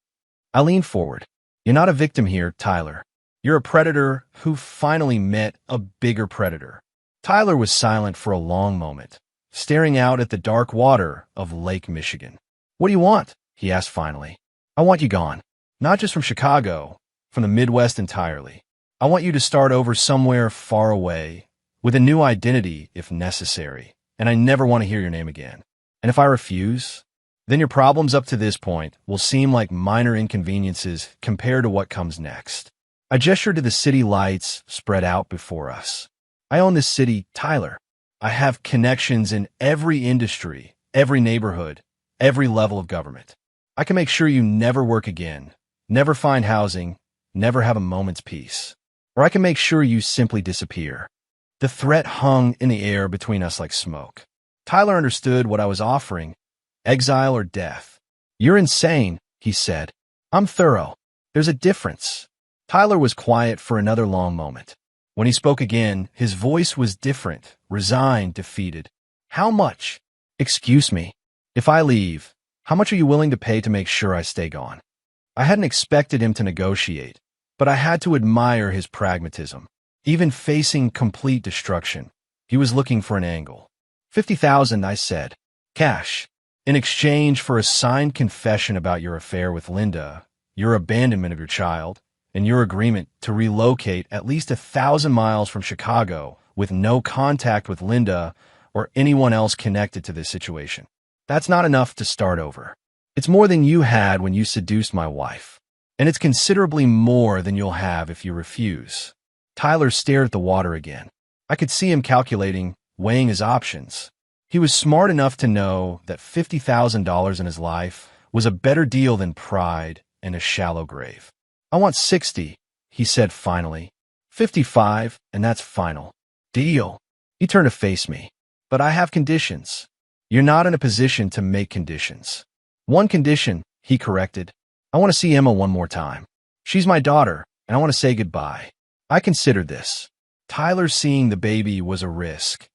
I leaned forward. You're not a victim here, Tyler. You're a predator who finally met a bigger predator. Tyler was silent for a long moment, staring out at the dark water of Lake Michigan. What do you want? He asked finally. I want you gone. Not just from Chicago, from the Midwest entirely. I want you to start over somewhere far away, with a new identity if necessary, and I never want to hear your name again. And if I refuse, Then your problems up to this point will seem like minor inconveniences compared to what comes next. I gestured to the city lights spread out before us. I own this city, Tyler. I have connections in every industry, every neighborhood, every level of government. I can make sure you never work again, never find housing, never have a moment's peace. Or I can make sure you simply disappear. The threat hung in the air between us like smoke. Tyler understood what I was offering, exile or death. You're insane, he said. I'm thorough. There's a difference. Tyler was quiet for another long moment. When he spoke again, his voice was different, resigned, defeated. How much? Excuse me. If I leave, how much are you willing to pay to make sure I stay gone? I hadn't expected him to negotiate, but I had to admire his pragmatism. Even facing complete destruction, he was looking for an angle. 50,000, I said. Cash. In exchange for a signed confession about your affair with Linda, your abandonment of your child, and your agreement to relocate at least 1,000 miles from Chicago with no contact with Linda or anyone else connected to this situation. That's not enough to start over. It's more than you had when you seduced my wife. And it's considerably more than you'll have if you refuse. Tyler stared at the water again. I could see him calculating, weighing his options. He was smart enough to know that $50,000 in his life was a better deal than pride and a shallow grave. I want 60, he said finally. 55, and that's final. Deal. He turned to face me. But I have conditions. You're not in a position to make conditions. One condition, he corrected. I want to see Emma one more time. She's my daughter, and I want to say goodbye. I considered this. Tyler seeing the baby was a risk.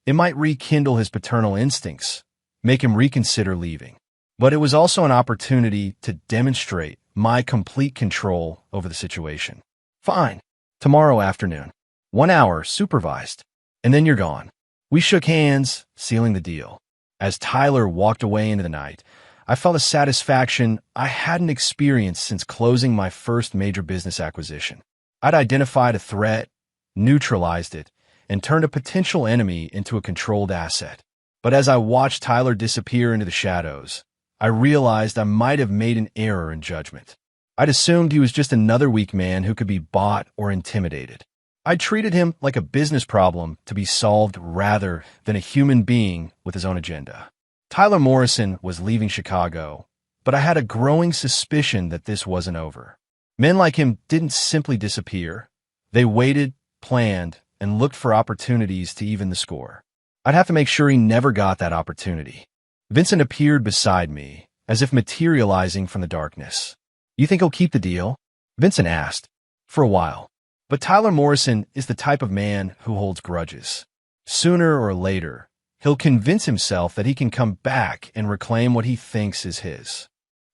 It might rekindle his paternal instincts, make him reconsider leaving. But it was also an opportunity to demonstrate my complete control over the situation. Fine. Tomorrow afternoon. 1 hour, supervised. And then you're gone. We shook hands, sealing the deal. As Tyler walked away into the night, I felt a satisfaction I hadn't experienced since closing my first major business acquisition. I'd identified a threat, neutralized it, and turned a potential enemy into a controlled asset. But as I watched Tyler disappear into the shadows, I realized I might have made an error in judgment. I'd assumed he was just another weak man who could be bought or intimidated. I treated him like a business problem to be solved rather than a human being with his own agenda. Tyler Morrison was leaving Chicago, but I had a growing suspicion that this wasn't over. Men like him didn't simply disappear. They waited, planned, and looked for opportunities to even the score. I'd have to make sure he never got that opportunity. Vincent appeared beside me, as if materializing from the darkness. You think he'll keep the deal? Vincent asked. For a while. But Tyler Morrison is the type of man who holds grudges. Sooner or later, he'll convince himself that he can come back and reclaim what he thinks is his.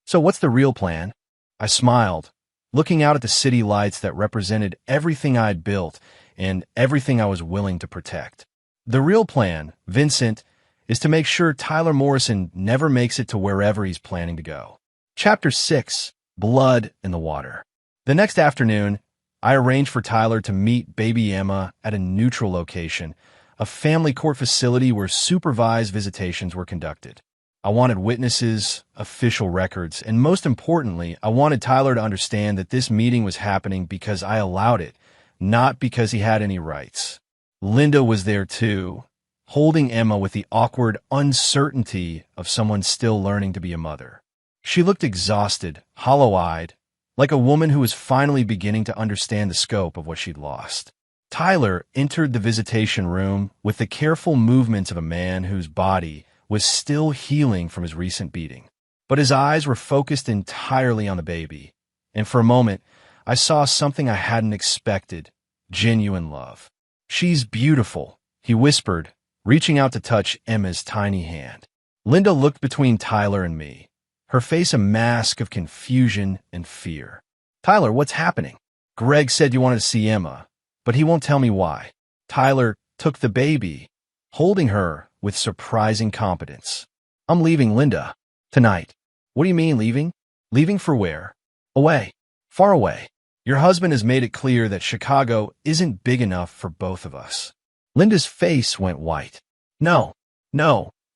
So what's the real plan? I smiled, looking out at the city lights that represented everything I'd built and everything I was willing to protect. The real plan, Vincent, is to make sure Tyler Morrison never makes it to wherever he's planning to go. Chapter 6, Blood in the Water. The next afternoon, I arranged for Tyler to meet baby Emma at a neutral location, a family court facility where supervised visitations were conducted. I wanted witnesses, official records, and most importantly, I wanted Tyler to understand that this meeting was happening because I allowed it, not because he had any rights. Linda was there too, holding Emma with the awkward uncertainty of someone still learning to be a mother. She looked exhausted, hollow-eyed, like a woman who was finally beginning to understand the scope of what she'd lost. Tyler entered the visitation room with the careful movements of a man whose body was still healing from his recent beating. But his eyes were focused entirely on the baby, and for a moment, I saw something I hadn't expected, genuine love. She's beautiful, he whispered, reaching out to touch Emma's tiny hand. Linda looked between Tyler and me, her face a mask of confusion and fear. Tyler, what's happening? Greg said you wanted to see Emma, but he won't tell me why. Tyler took the baby, holding her with surprising competence. I'm leaving, Linda. Tonight. What do you mean, leaving? Leaving for where? Away. Far away. Your husband has made it clear that Chicago isn't big enough for both of us. Linda's face went white. No.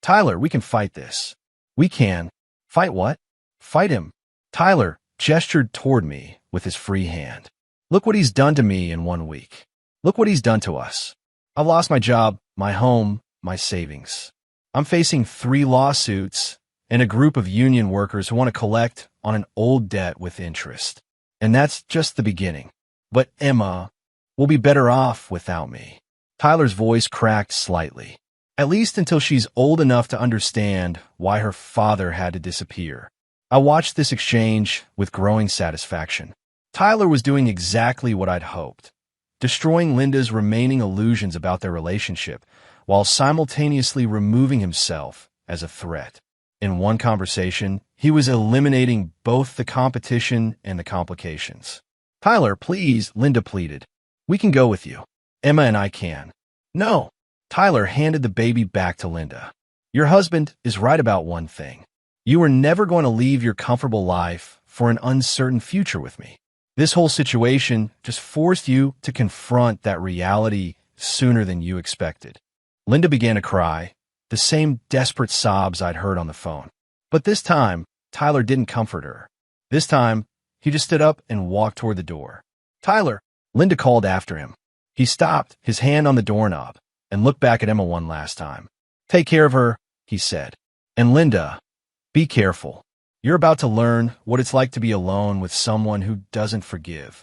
Tyler, we can fight this. We can. Fight what? Fight him. Tyler gestured toward me with his free hand. Look what he's done to me in 1 week. Look what he's done to us. I've lost my job, my home, my savings. I'm facing 3 lawsuits and a group of union workers who want to collect on an old debt with interest. And that's just the beginning. But Emma will be better off without me. Tyler's voice cracked slightly. At least until she's old enough to understand why her father had to disappear. I watched this exchange with growing satisfaction. Tyler was doing exactly what I'd hoped, destroying Linda's remaining illusions about their relationship while simultaneously removing himself as a threat. In one conversation, he was eliminating both the competition and the complications. Tyler, please, Linda pleaded. We can go with you. Emma and I can. No. Tyler handed the baby back to Linda. Your husband is right about one thing. You were never going to leave your comfortable life for an uncertain future with me. This whole situation just forced you to confront that reality sooner than you expected. Linda began to cry, the same desperate sobs I'd heard on the phone. But this time, Tyler didn't comfort her. This time, he just stood up and walked toward the door. Tyler, Linda called after him. He stopped, his hand on the doorknob, and looked back at Emma one last time. Take care of her, he said. And Linda, be careful. You're about to learn what it's like to be alone with someone who doesn't forgive.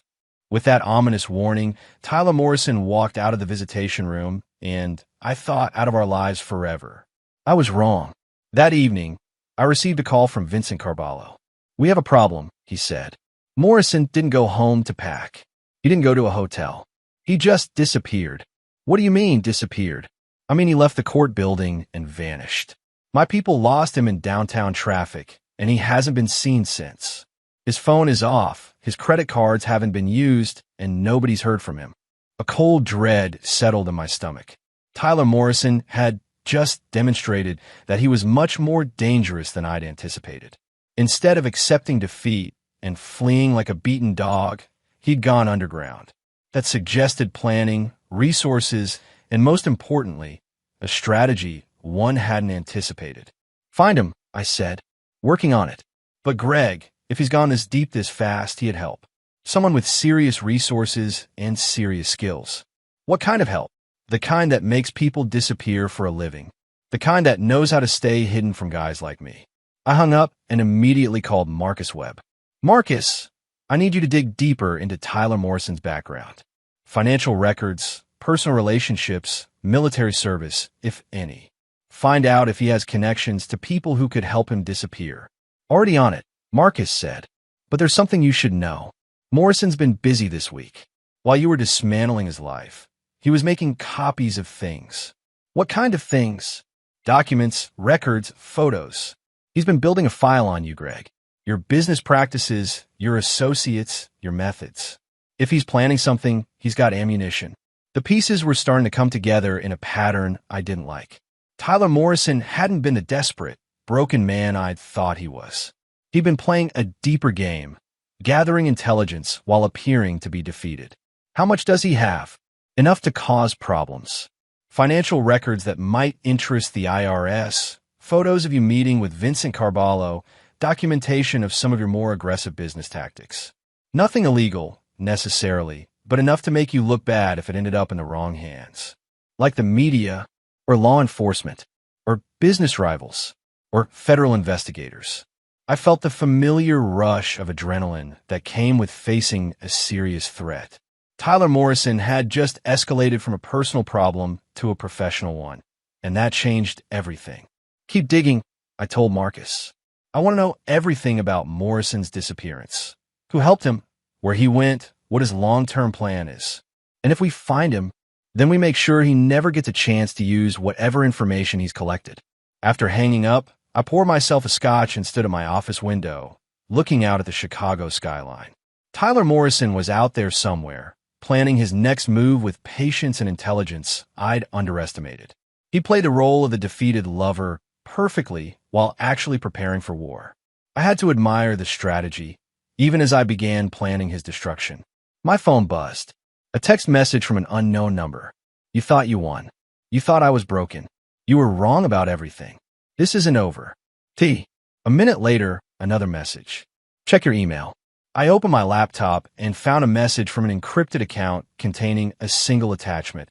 With that ominous warning, Tyler Morrison walked out of the visitation room, and I thought out of our lives forever. I was wrong. That evening, I received a call from Vincent Carballo. We have a problem, he said. Morrison didn't go home to pack. He didn't go to a hotel. He just disappeared. What do you mean, disappeared? I mean, he left the court building and vanished. My people lost him in downtown traffic, and he hasn't been seen since. His phone is off, his credit cards haven't been used, and nobody's heard from him. A cold dread settled in my stomach. Tyler Morrison had just demonstrated that he was much more dangerous than I'd anticipated. Instead of accepting defeat and fleeing like a beaten dog, he'd gone underground. That suggested planning, resources, and most importantly, a strategy one hadn't anticipated. Find him, I said. Working on it. But Greg, if he's gone this deep this fast, he'd help. Someone with serious resources and serious skills. What kind of help? The kind that makes people disappear for a living. The kind that knows how to stay hidden from guys like me. I hung up and immediately called Marcus Webb. Marcus, I need you to dig deeper into Tyler Morrison's background. Financial records, personal relationships, military service, if any. Find out if he has connections to people who could help him disappear. Already on it, Marcus said. But there's something you should know. Morrison's been busy this week. While you were dismantling his life, he was making copies of things. What kind of things? Documents, records, photos. He's been building a file on you, Greg. Your business practices, your associates, your methods. If he's planning something, he's got ammunition. The pieces were starting to come together in a pattern I didn't like. Tyler Morrison hadn't been the desperate, broken man I'd thought he was. He'd been playing a deeper game, gathering intelligence while appearing to be defeated. How much does he have? Enough to cause problems. Financial records that might interest the IRS, photos of you meeting with Vincent Carballo, documentation of some of your more aggressive business tactics. Nothing illegal, necessarily, but enough to make you look bad if it ended up in the wrong hands. Like the media, or law enforcement, or business rivals, or federal investigators. I felt the familiar rush of adrenaline that came with facing a serious threat. Tyler Morrison had just escalated from a personal problem to a professional one, and that changed everything. Keep digging, I told Marcus. I want to know everything about Morrison's disappearance. Who helped him, where he went, what his long-term plan is. And if we find him, then we make sure he never gets a chance to use whatever information he's collected. After hanging up, I poured myself a scotch and stood at my office window, looking out at the Chicago skyline. Tyler Morrison was out there somewhere, planning his next move with patience and intelligence I'd underestimated. He played the role of the defeated lover perfectly while actually preparing for war. I had to admire the strategy, even as I began planning his destruction. My phone buzzed. A text message from an unknown number. You thought you won. You thought I was broken. You were wrong about everything. This isn't over. T. A minute later, another message. Check your email. I opened my laptop and found a message from an encrypted account containing a single attachment.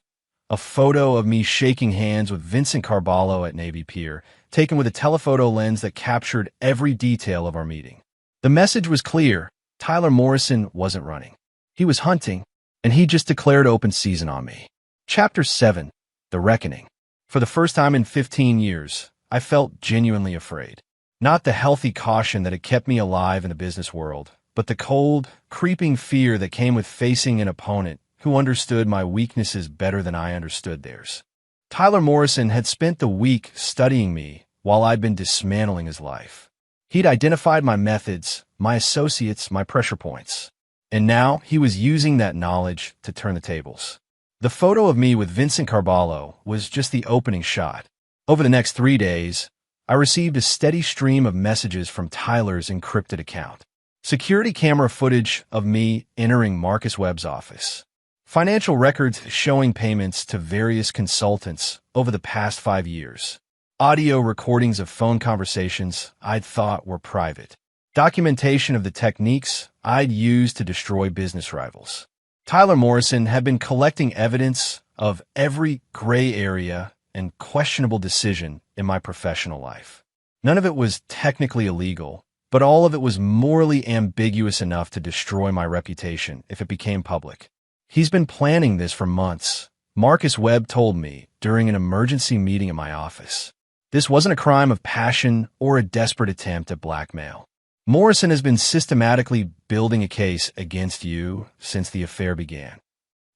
A photo of me shaking hands with Vincent Carballo at Navy Pier, taken with a telephoto lens that captured every detail of our meeting. The message was clear. Tyler Morrison wasn't running. He was hunting, and he just declared open season on me. Chapter 7. The Reckoning. For the first time in 15 years, I felt genuinely afraid. Not the healthy caution that had kept me alive in the business world, but the cold, creeping fear that came with facing an opponent who understood my weaknesses better than I understood theirs. Tyler Morrison had spent the week studying me while I'd been dismantling his life. He'd identified my methods, my associates, my pressure points. And now he was using that knowledge to turn the tables. The photo of me with Vincent Carballo was just the opening shot. Over the next 3 days, I received a steady stream of messages from Tyler's encrypted account. Security camera footage of me entering Marcus Webb's office. Financial records showing payments to various consultants over the past 5 years. Audio recordings of phone conversations I'd thought were private. Documentation of the techniques I'd used to destroy business rivals. Tyler Morrison had been collecting evidence of every gray area and questionable decision in my professional life. None of it was technically illegal, but all of it was morally ambiguous enough to destroy my reputation if it became public. He's been planning this for months, Marcus Webb told me during an emergency meeting at my office. This wasn't a crime of passion or a desperate attempt at blackmail. Morrison has been systematically building a case against you since the affair began.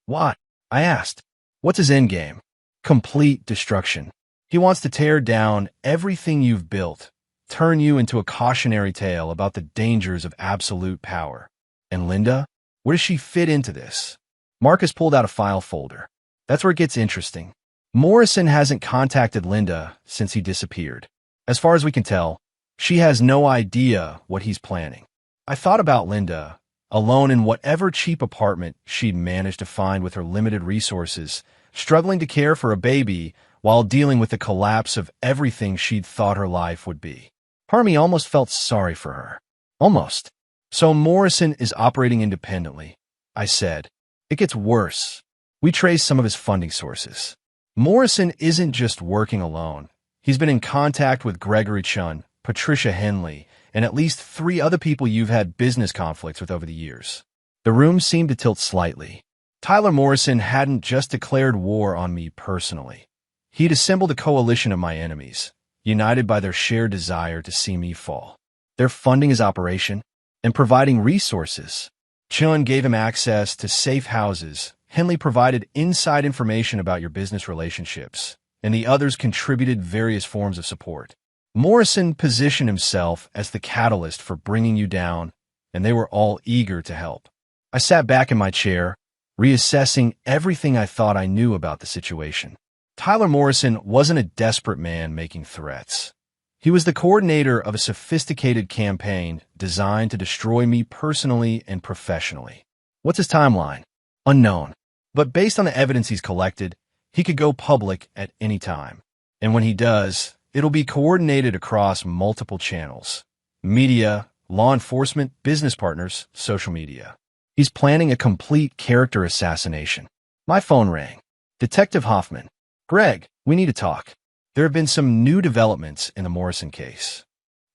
What? I asked. What's his endgame? Complete destruction. He wants to tear down everything you've built, turn you into a cautionary tale about the dangers of absolute power. And Linda? Where does she fit into this? Marcus pulled out a file folder. That's where it gets interesting. Morrison hasn't contacted Linda since he disappeared. As far as we can tell, she has no idea what he's planning. I thought about Linda, alone in whatever cheap apartment she'd managed to find with her limited resources, struggling to care for a baby while dealing with the collapse of everything she'd thought her life would be. Part of me almost felt sorry for her. Almost. So Morrison is operating independently, I said. It gets worse. We traced some of his funding sources. Morrison isn't just working alone. He's been in contact with Gregory Chun, Patricia Henley, and at least 3 other people you've had business conflicts with over the years. The room seemed to tilt slightly. Tyler Morrison hadn't just declared war on me personally. He'd assembled a coalition of my enemies, united by their shared desire to see me fall. They're funding his operation and providing resources. Chun gave him access to safe houses. Henley provided inside information about your business relationships, and the others contributed various forms of support. Morrison positioned himself as the catalyst for bringing you down, and they were all eager to help. I sat back in my chair, reassessing everything I thought I knew about the situation. Tyler Morrison wasn't a desperate man making threats. He was the coordinator of a sophisticated campaign designed to destroy me personally and professionally. What's his timeline? Unknown. But based on the evidence he's collected, he could go public at any time. And when he does, it'll be coordinated across multiple channels: media, law enforcement, business partners, social media. He's planning a complete character assassination. My phone rang. Detective Hoffman. Greg, we need to talk. There have been some new developments in the Morrison case.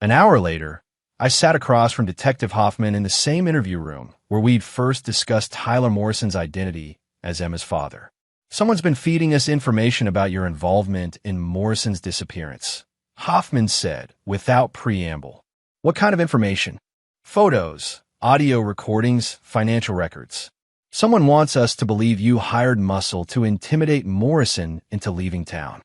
An hour later, I sat across from Detective Hoffman in the same interview room where we'd first discussed Tyler Morrison's identity as Emma's father. Someone's been feeding us information about your involvement in Morrison's disappearance, Hoffman said, without preamble. What kind of information? Photos, audio recordings, financial records. Someone wants us to believe you hired muscle to intimidate Morrison into leaving town.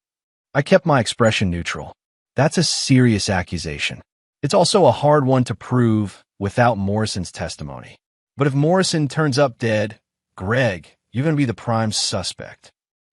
I kept my expression neutral. That's a serious accusation. It's also a hard one to prove without Morrison's testimony. But if Morrison turns up dead, Greg, you're going to be the prime suspect.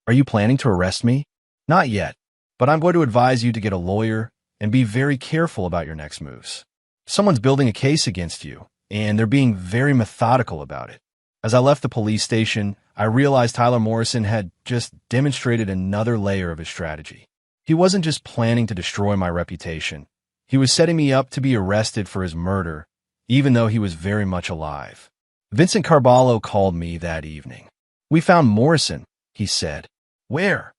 Are you planning to arrest me? Not yet, but I'm going to advise you to get a lawyer and be very careful about your next moves. Someone's building a case against you, and they're being very methodical about it. As I left the police station, I realized Tyler Morrison had just demonstrated another layer of his strategy. He wasn't just planning to destroy my reputation. He was setting me up to be arrested for his murder, even though he was very much alive. Vincent Carballo called me that evening. "We found Morrison," he said. "Where?"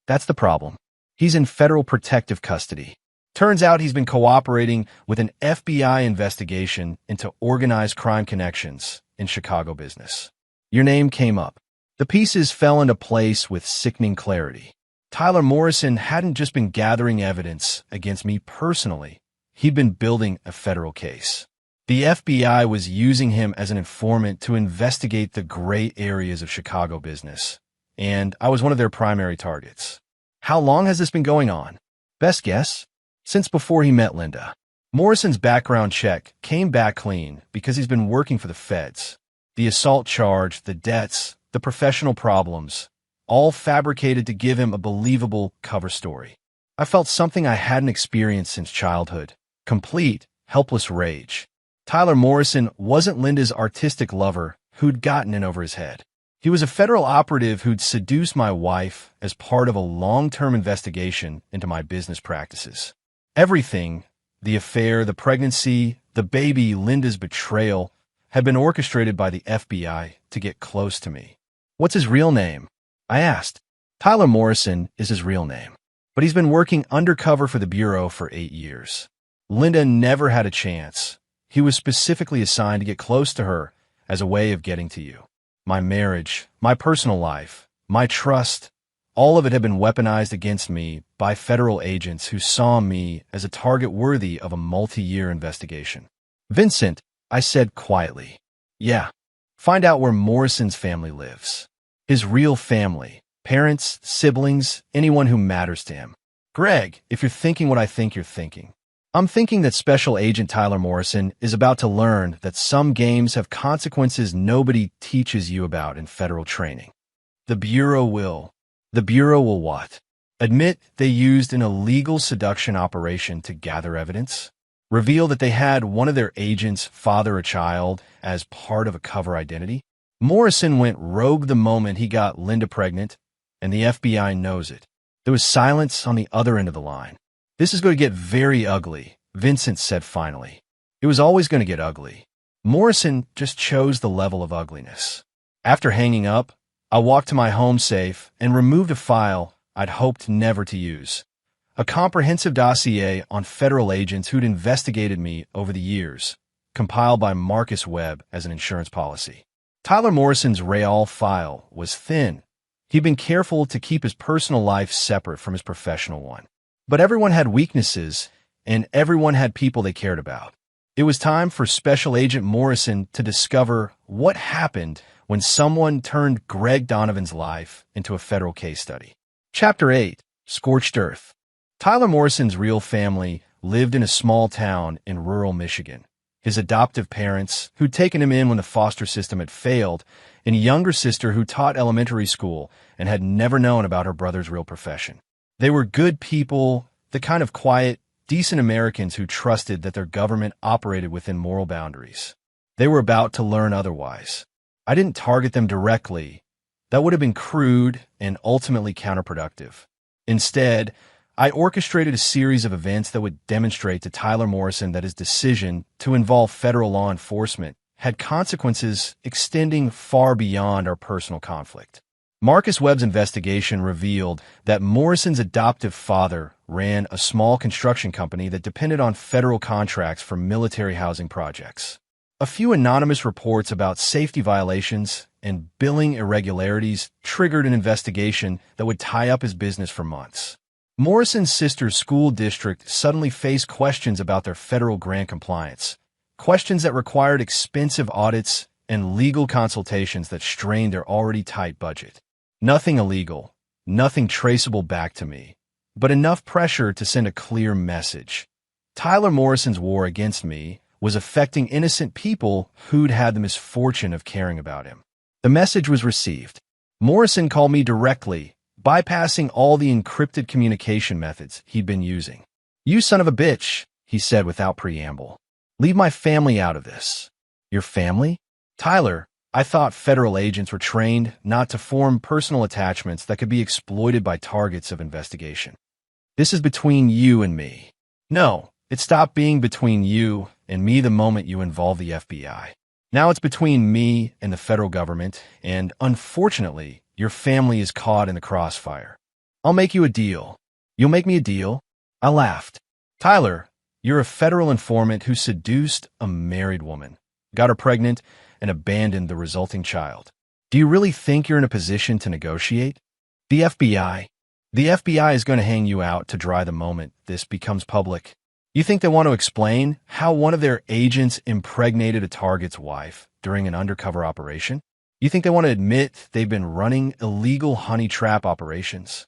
"That's the problem. He's in federal protective custody. Turns out he's been cooperating with an FBI investigation into organized crime connections in Chicago business." Your name came up. The pieces fell into place with sickening clarity. Tyler Morrison hadn't just been gathering evidence against me personally. He'd been building a federal case. The FBI was using him as an informant to investigate the gray areas of Chicago business, and I was one of their primary targets. How long has this been going on? Best guess? Since before he met Linda. Morrison's background check came back clean because he's been working for the feds. The assault charge, the debts, the professional problems, all fabricated to give him a believable cover story. I felt something I hadn't experienced since childhood. Complete, helpless rage. Tyler Morrison wasn't Linda's artistic lover who'd gotten in over his head. He was a federal operative who'd seduced my wife as part of a long-term investigation into my business practices. Everything, the affair, the pregnancy, the baby, Linda's betrayal, had been orchestrated by the FBI to get close to me. "What's his real name?" I asked. Tyler Morrison is his real name, but he's been working undercover for the Bureau for 8 years. Linda never had a chance. He was specifically assigned to get close to her as a way of getting to you. My marriage, my personal life, my trust, all of it had been weaponized against me by federal agents who saw me as a target worthy of a multi-year investigation. "Vincent," I said quietly. "Yeah. Find out where Morrison's family lives. His real family. Parents, siblings, anyone who matters to him." "Greg, if you're thinking what I think you're thinking, I'm thinking that Special Agent Tyler Morrison is about to learn that some games have consequences nobody teaches you about in federal training. The Bureau will what? Admit they used an illegal seduction operation to gather evidence? Reveal that they had one of their agents father a child as part of a cover identity? Morrison went rogue the moment he got Linda pregnant, and the FBI knows it. There was silence on the other end of the line. "This is going to get very ugly," Vincent said finally. It was always going to get ugly. Morrison just chose the level of ugliness. After hanging up, I walked to my home safe and removed a file I'd hoped never to use. A comprehensive dossier on federal agents who'd investigated me over the years, compiled by Marcus Webb as an insurance policy. Tyler Morrison's Real file was thin. He'd been careful to keep his personal life separate from his professional one. But everyone had weaknesses, and everyone had people they cared about. It was time for Special Agent Morrison to discover what happened when someone turned Greg Donovan's life into a federal case study. Chapter 8, Scorched Earth. Tyler Morrison's real family lived in a small town in rural Michigan. His adoptive parents, who'd taken him in when the foster system had failed, and a younger sister who taught elementary school and had never known about her brother's real profession. They were good people, the kind of quiet, decent Americans who trusted that their government operated within moral boundaries. They were about to learn otherwise. I didn't target them directly. That would have been crude and ultimately counterproductive. Instead, I orchestrated a series of events that would demonstrate to Tyler Morrison that his decision to involve federal law enforcement had consequences extending far beyond our personal conflict. Marcus Webb's investigation revealed that Morrison's adoptive father ran a small construction company that depended on federal contracts for military housing projects. A few anonymous reports about safety violations and billing irregularities triggered an investigation that would tie up his business for months. Morrison's sister's school district suddenly faced questions about their federal grant compliance, questions that required expensive audits and legal consultations that strained their already tight budget. Nothing illegal, nothing traceable back to me, but enough pressure to send a clear message. Tyler Morrison's war against me was affecting innocent people who'd had the misfortune of caring about him. The message was received. Morrison called me directly, bypassing all the encrypted communication methods he'd been using. "You son of a bitch," he said without preamble. "Leave my family out of this." "Your family?" "Tyler, I thought federal agents were trained not to form personal attachments that could be exploited by targets of investigation. This is between you and me." "No, It stopped being between you and me the moment you involved the FBI. Now it's between me and the federal government, and unfortunately, your family is caught in the crossfire. I'll make you a deal. You'll make me a deal? I laughed. Tyler, you're a federal informant who seduced a married woman, got her pregnant, and abandoned the resulting child. Do you really think you're in a position to negotiate? The FBI. The FBI is going to hang you out to dry the moment this becomes public. You think they want to explain how one of their agents impregnated a target's wife during an undercover operation? You think they want to admit they've been running illegal honey trap operations?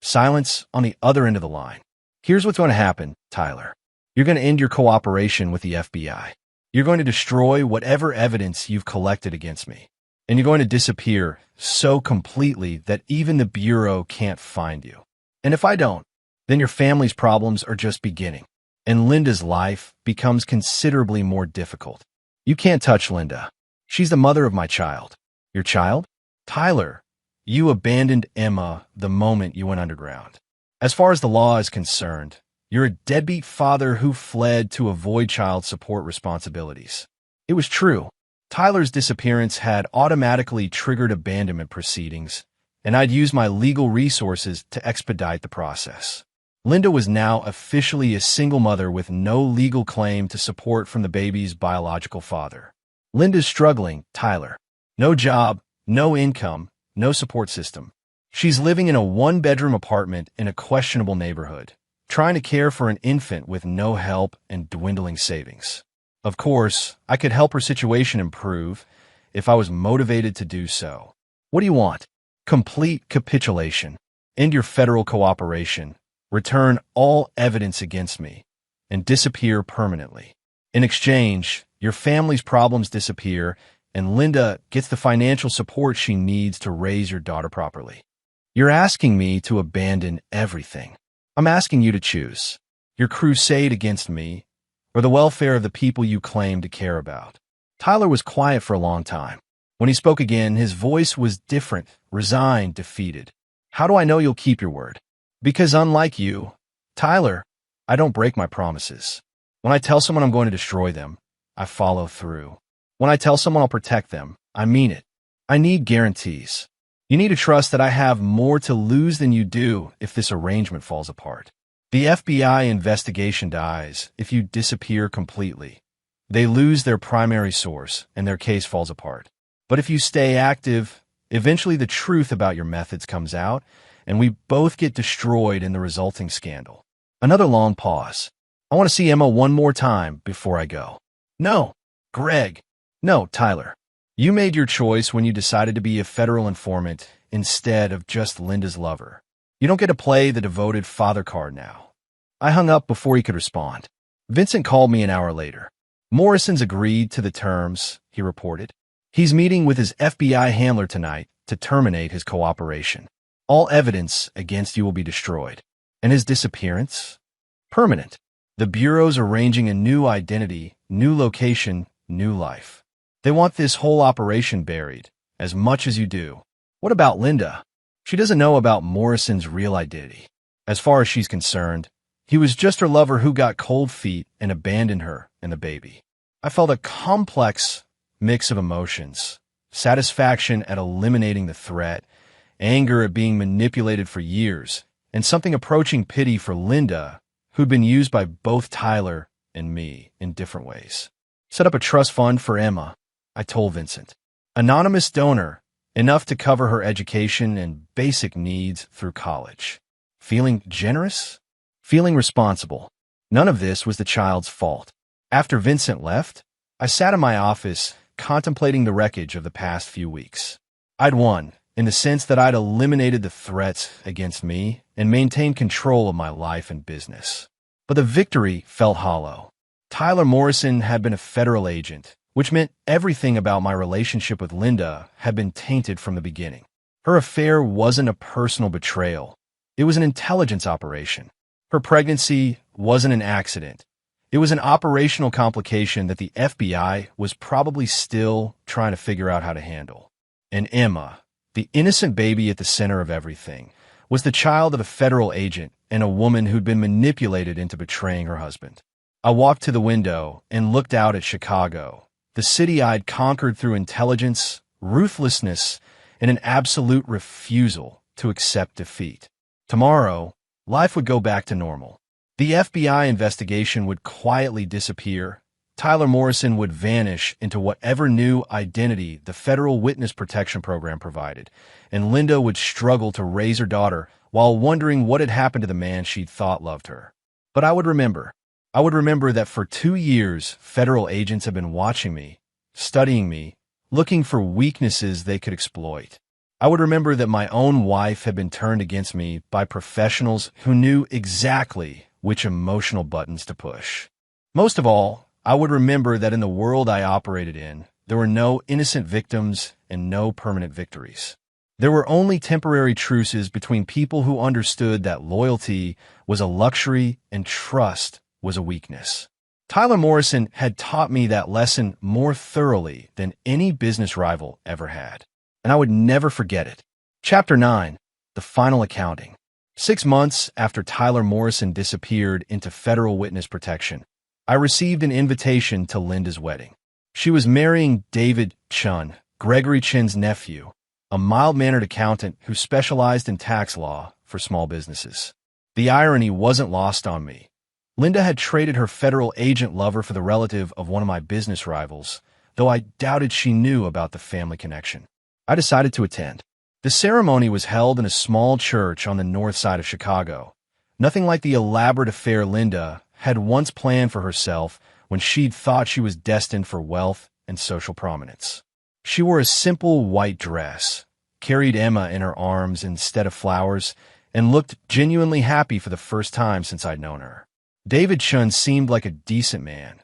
Silence on the other end of the line. Here's what's going to happen, Tyler. You're going to end your cooperation with the FBI. You're going to destroy whatever evidence you've collected against me. And you're going to disappear so completely that even the Bureau can't find you. And if I don't, then your family's problems are just beginning. And Linda's life becomes considerably more difficult. You can't touch Linda. She's the mother of my child. Your child? Tyler, you abandoned Emma the moment you went underground. As far as the law is concerned, you're a deadbeat father who fled to avoid child support responsibilities. It was true. Tyler's disappearance had automatically triggered abandonment proceedings, and I'd used my legal resources to expedite the process. Linda was now officially a single mother with no legal claim to support from the baby's biological father. Linda's struggling, Tyler. No job, no income, no support system. She's living in a one-bedroom apartment in a questionable neighborhood, trying to care for an infant with no help and dwindling savings. Of course, I could help her situation improve if I was motivated to do so. What do you want? Complete capitulation. End your federal cooperation. Return all evidence against me, and disappear permanently. In exchange, your family's problems disappear, and Linda gets the financial support she needs to raise your daughter properly. You're asking me to abandon everything. I'm asking you to choose your crusade against me or the welfare of the people you claim to care about. Tyler was quiet for a long time. When he spoke again, his voice was different, resigned, defeated. How do I know you'll keep your word? Because unlike you, Tyler, I don't break my promises. When I tell someone I'm going to destroy them, I follow through. When I tell someone I'll protect them, I mean it. I need guarantees. You need to trust that I have more to lose than you do if this arrangement falls apart. The FBI investigation dies if you disappear completely. They lose their primary source and their case falls apart. But if you stay active, eventually the truth about your methods comes out, and we both get destroyed in the resulting scandal. Another long pause. I want to see Emma one more time before I go. No, Greg. No, Tyler. You made your choice when you decided to be a federal informant instead of just Linda's lover. You don't get to play the devoted father card now. I hung up before he could respond. Vincent called me an hour later. Morrison's agreed to the terms, he reported. He's meeting with his FBI handler tonight to terminate his cooperation. All evidence against you will be destroyed. And his disappearance? Permanent. The Bureau's arranging a new identity, new location, new life. They want this whole operation buried, as much as you do. What about Linda? She doesn't know about Morrison's real identity. As far as she's concerned, he was just her lover who got cold feet and abandoned her and the baby. I felt a complex mix of emotions. Satisfaction at eliminating the threat, anger at being manipulated for years, and something approaching pity for Linda, who'd been used by both Tyler and me in different ways. Set up a trust fund for Emma, I told Vincent. Anonymous donor, enough to cover her education and basic needs through college. Feeling generous? Feeling responsible. None of this was the child's fault. After Vincent left, I sat in my office contemplating the wreckage of the past few weeks. I'd won, in the sense that I'd eliminated the threats against me and maintained control of my life and business. But the victory felt hollow. Tyler Morrison had been a federal agent, which meant everything about my relationship with Linda had been tainted from the beginning. Her affair wasn't a personal betrayal. It was an intelligence operation. Her pregnancy wasn't an accident. It was an operational complication that the FBI was probably still trying to figure out how to handle. And Emma, the innocent baby at the center of everything, was the child of a federal agent and a woman who'd been manipulated into betraying her husband. I walked to the window and looked out at Chicago, the city I'd conquered through intelligence, ruthlessness, and an absolute refusal to accept defeat. Tomorrow, life would go back to normal. The FBI investigation would quietly disappear. Tyler Morrison would vanish into whatever new identity the Federal Witness Protection Program provided, and Linda would struggle to raise her daughter while wondering what had happened to the man she'd thought loved her. But I would remember. I would remember that for 2 years, federal agents had been watching me, studying me, looking for weaknesses they could exploit. I would remember that my own wife had been turned against me by professionals who knew exactly which emotional buttons to push. Most of all, I would remember that in the world I operated in, there were no innocent victims and no permanent victories. There were only temporary truces between people who understood that loyalty was a luxury and trust was a weakness. Tyler Morrison had taught me that lesson more thoroughly than any business rival ever had, and I would never forget it. Chapter 9, The Final Accounting. 6 months after Tyler Morrison disappeared into federal witness protection, I received an invitation to Linda's wedding. She was marrying David Chun, Gregory Chin's nephew, a mild-mannered accountant who specialized in tax law for small businesses. The irony wasn't lost on me. Linda had traded her federal agent lover for the relative of one of my business rivals, though I doubted she knew about the family connection. I decided to attend. The ceremony was held in a small church on the north side of Chicago, nothing like the elaborate affair Linda had once planned for herself when she'd thought she was destined for wealth and social prominence. She wore a simple white dress, carried Emma in her arms instead of flowers, and looked genuinely happy for the first time since I'd known her. David Chun seemed like a decent man,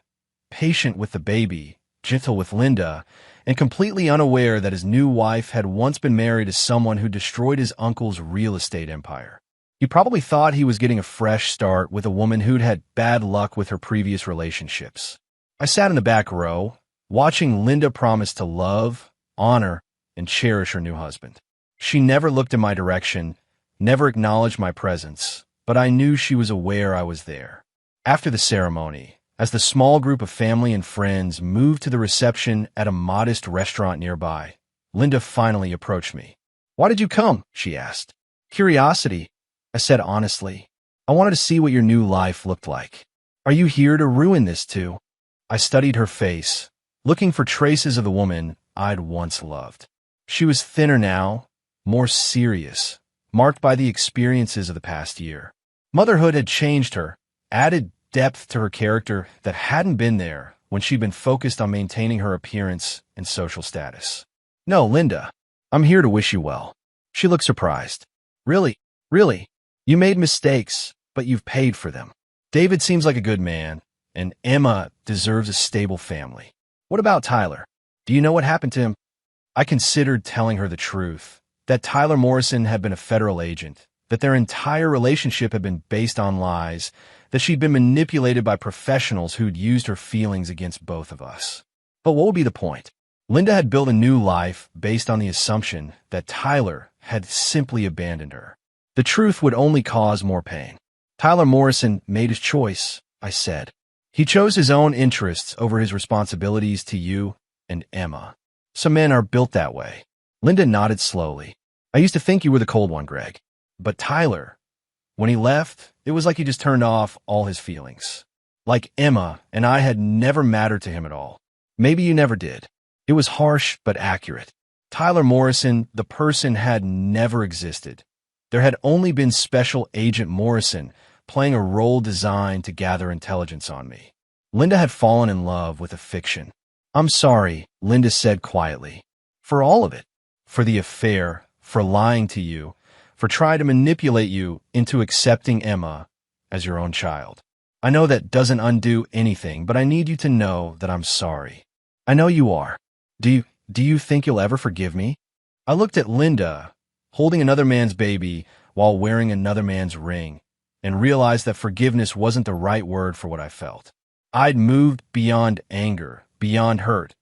patient with the baby, gentle with Linda, and completely unaware that his new wife had once been married to someone who destroyed his uncle's real estate empire. He probably thought he was getting a fresh start with a woman who'd had bad luck with her previous relationships. I sat in the back row, watching Linda promise to love, honor, and cherish her new husband. She never looked in my direction, never acknowledged my presence, but I knew she was aware I was there. After the ceremony, as the small group of family and friends moved to the reception at a modest restaurant nearby, Linda finally approached me. "Why did you come?" she asked. "Curiosity," I said honestly. "I wanted to see what your new life looked like. Are you here to ruin this too?" I studied her face, looking for traces of the woman I'd once loved. She was thinner now, more serious, marked by the experiences of the past year. Motherhood had changed her, added depth to her character that hadn't been there when she'd been focused on maintaining her appearance and social status. "No, Linda, I'm here to wish you well." She looked surprised. Really? You made mistakes, but you've paid for them. David seems like a good man, and Emma deserves a stable family. What about Tyler? Do you know what happened to him?" I considered telling her the truth, that Tyler Morrison had been a federal agent, that their entire relationship had been based on lies, that she'd been manipulated by professionals who'd used her feelings against both of us. But what would be the point? Linda had built a new life based on the assumption that Tyler had simply abandoned her. The truth would only cause more pain. "Tyler Morrison made his choice," I said. "He chose his own interests over his responsibilities to you and Emma. Some men are built that way." Linda nodded slowly. "I used to think you were the cold one, Greg. But Tyler, when he left, it was like he just turned off all his feelings. Like Emma and I had never mattered to him at all. Maybe you never did." It was harsh but accurate. Tyler Morrison, the person, had never existed. There had only been Special Agent Morrison playing a role designed to gather intelligence on me. Linda had fallen in love with a fiction. "I'm sorry," Linda said quietly. "For all of it. For the affair, for lying to you, for trying to manipulate you into accepting Emma as your own child. I know that doesn't undo anything, but I need you to know that I'm sorry. I know you are. Do you think you'll ever forgive me?" I looked at Linda, holding another man's baby while wearing another man's ring, and realized that forgiveness wasn't the right word for what I felt. I'd moved beyond anger, beyond hurt,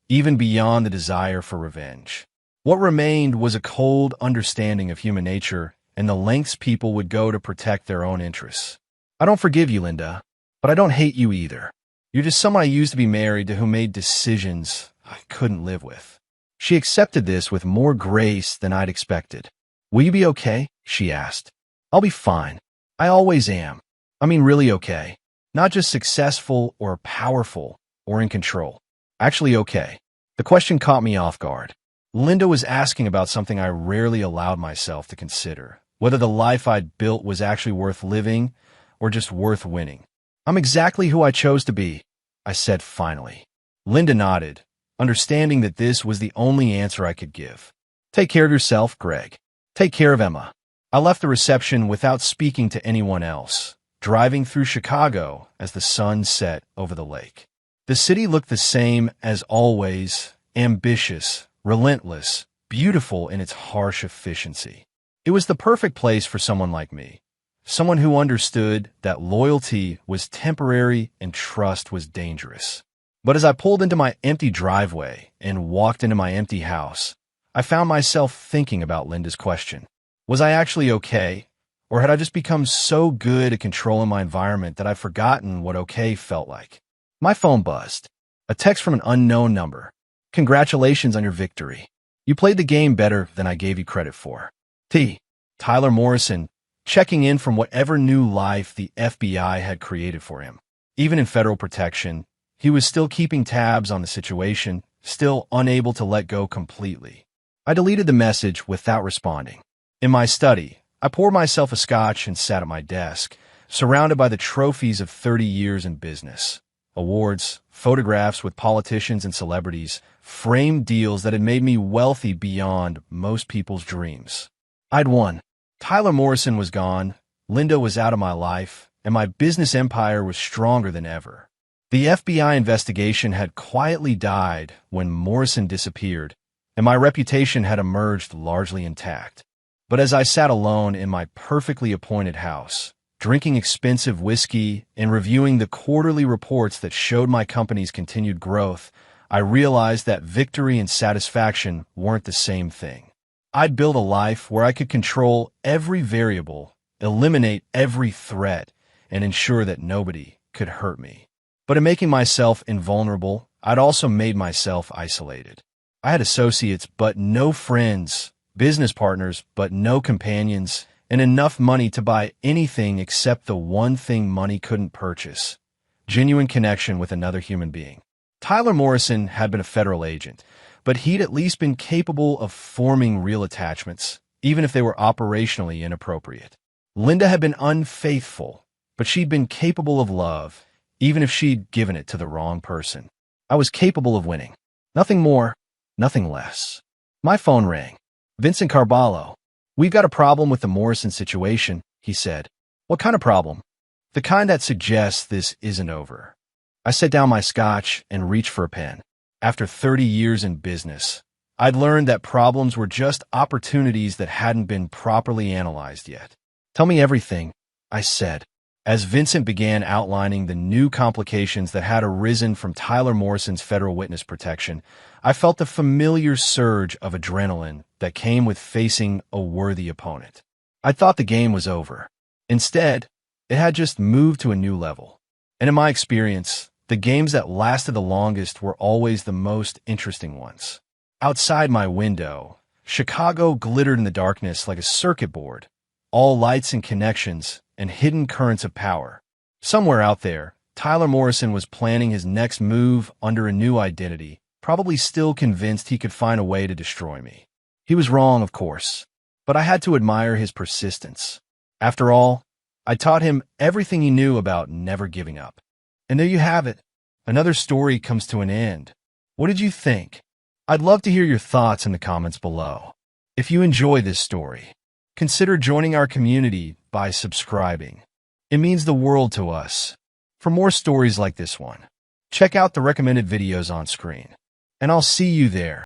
even beyond the desire for revenge. What remained was a cold understanding of human nature and the lengths people would go to protect their own interests. I don't forgive you, Linda, but I don't hate you either. You're just someone I used to be married to who made decisions I couldn't live with. She accepted this with more grace than I'd expected. Will you be okay? She asked. I'll be fine. I always am. I mean, really okay. Not just successful or powerful or in control. Actually okay. The question caught me off guard. Linda was asking about something I rarely allowed myself to consider, whether the life I'd built was actually worth living or just worth winning. I'm exactly who I chose to be, I said finally. Linda nodded, understanding that this was the only answer I could give. Take care of yourself, Greg. Take care of Emma. I left the reception without speaking to anyone else, driving through Chicago as the sun set over the lake. The city looked the same as always, ambitious, relentless, beautiful in its harsh efficiency. It was the perfect place for someone like me, someone who understood that loyalty was temporary and trust was dangerous. But as I pulled into my empty driveway and walked into my empty house, I found myself thinking about Linda's question. Was I actually okay? Or had I just become so good at controlling my environment that I'd forgotten what okay felt like? My phone buzzed. A text from an unknown number. Congratulations on your victory. You played the game better than I gave you credit for. Tyler Morrison, checking in from whatever new life the FBI had created for him. Even in federal protection, he was still keeping tabs on the situation, still unable to let go completely. I deleted the message without responding. In my study, I poured myself a scotch and sat at my desk, surrounded by the trophies of 30 years in business. Awards, photographs with politicians and celebrities, framed deals that had made me wealthy beyond most people's dreams. I'd won. Tyler Morrison was gone, Linda was out of my life, and my business empire was stronger than ever. The FBI investigation had quietly died when Morrison disappeared, and my reputation had emerged largely intact. But as I sat alone in my perfectly appointed house, drinking expensive whiskey and reviewing the quarterly reports that showed my company's continued growth, I realized that victory and satisfaction weren't the same thing. I'd built a life where I could control every variable, eliminate every threat, and ensure that nobody could hurt me. But in making myself invulnerable, I'd also made myself isolated. I had associates, but no friends, business partners, but no companions, and enough money to buy anything except the one thing money couldn't purchase: genuine connection with another human being. Tyler Morrison had been a federal agent, but he'd at least been capable of forming real attachments, even if they were operationally inappropriate. Linda had been unfaithful, but she'd been capable of love, even if she'd given it to the wrong person. I was capable of winning. Nothing more, nothing less. My phone rang. Vincent Carballo. We've got a problem with the Morrison situation, he said. What kind of problem? The kind that suggests this isn't over. I set down my scotch and reached for a pen. After 30 years in business, I'd learned that problems were just opportunities that hadn't been properly analyzed yet. Tell me everything, I said. As Vincent began outlining the new complications that had arisen from Tyler Morrison's federal witness protection, I felt the familiar surge of adrenaline that came with facing a worthy opponent. I thought the game was over. Instead, it had just moved to a new level. And in my experience, the games that lasted the longest were always the most interesting ones. Outside my window, Chicago glittered in the darkness like a circuit board, all lights and connections and hidden currents of power. Somewhere out there, Tyler Morrison was planning his next move under a new identity, probably still convinced he could find a way to destroy me. He was wrong, of course, but I had to admire his persistence. After all, I taught him everything he knew about never giving up. And there you have it. Another story comes to an end. What did you think? I'd love to hear your thoughts in the comments below. If you enjoy this story, consider joining our community by subscribing. It means the world to us. For more stories like this one, check out the recommended videos on screen. And I'll see you there.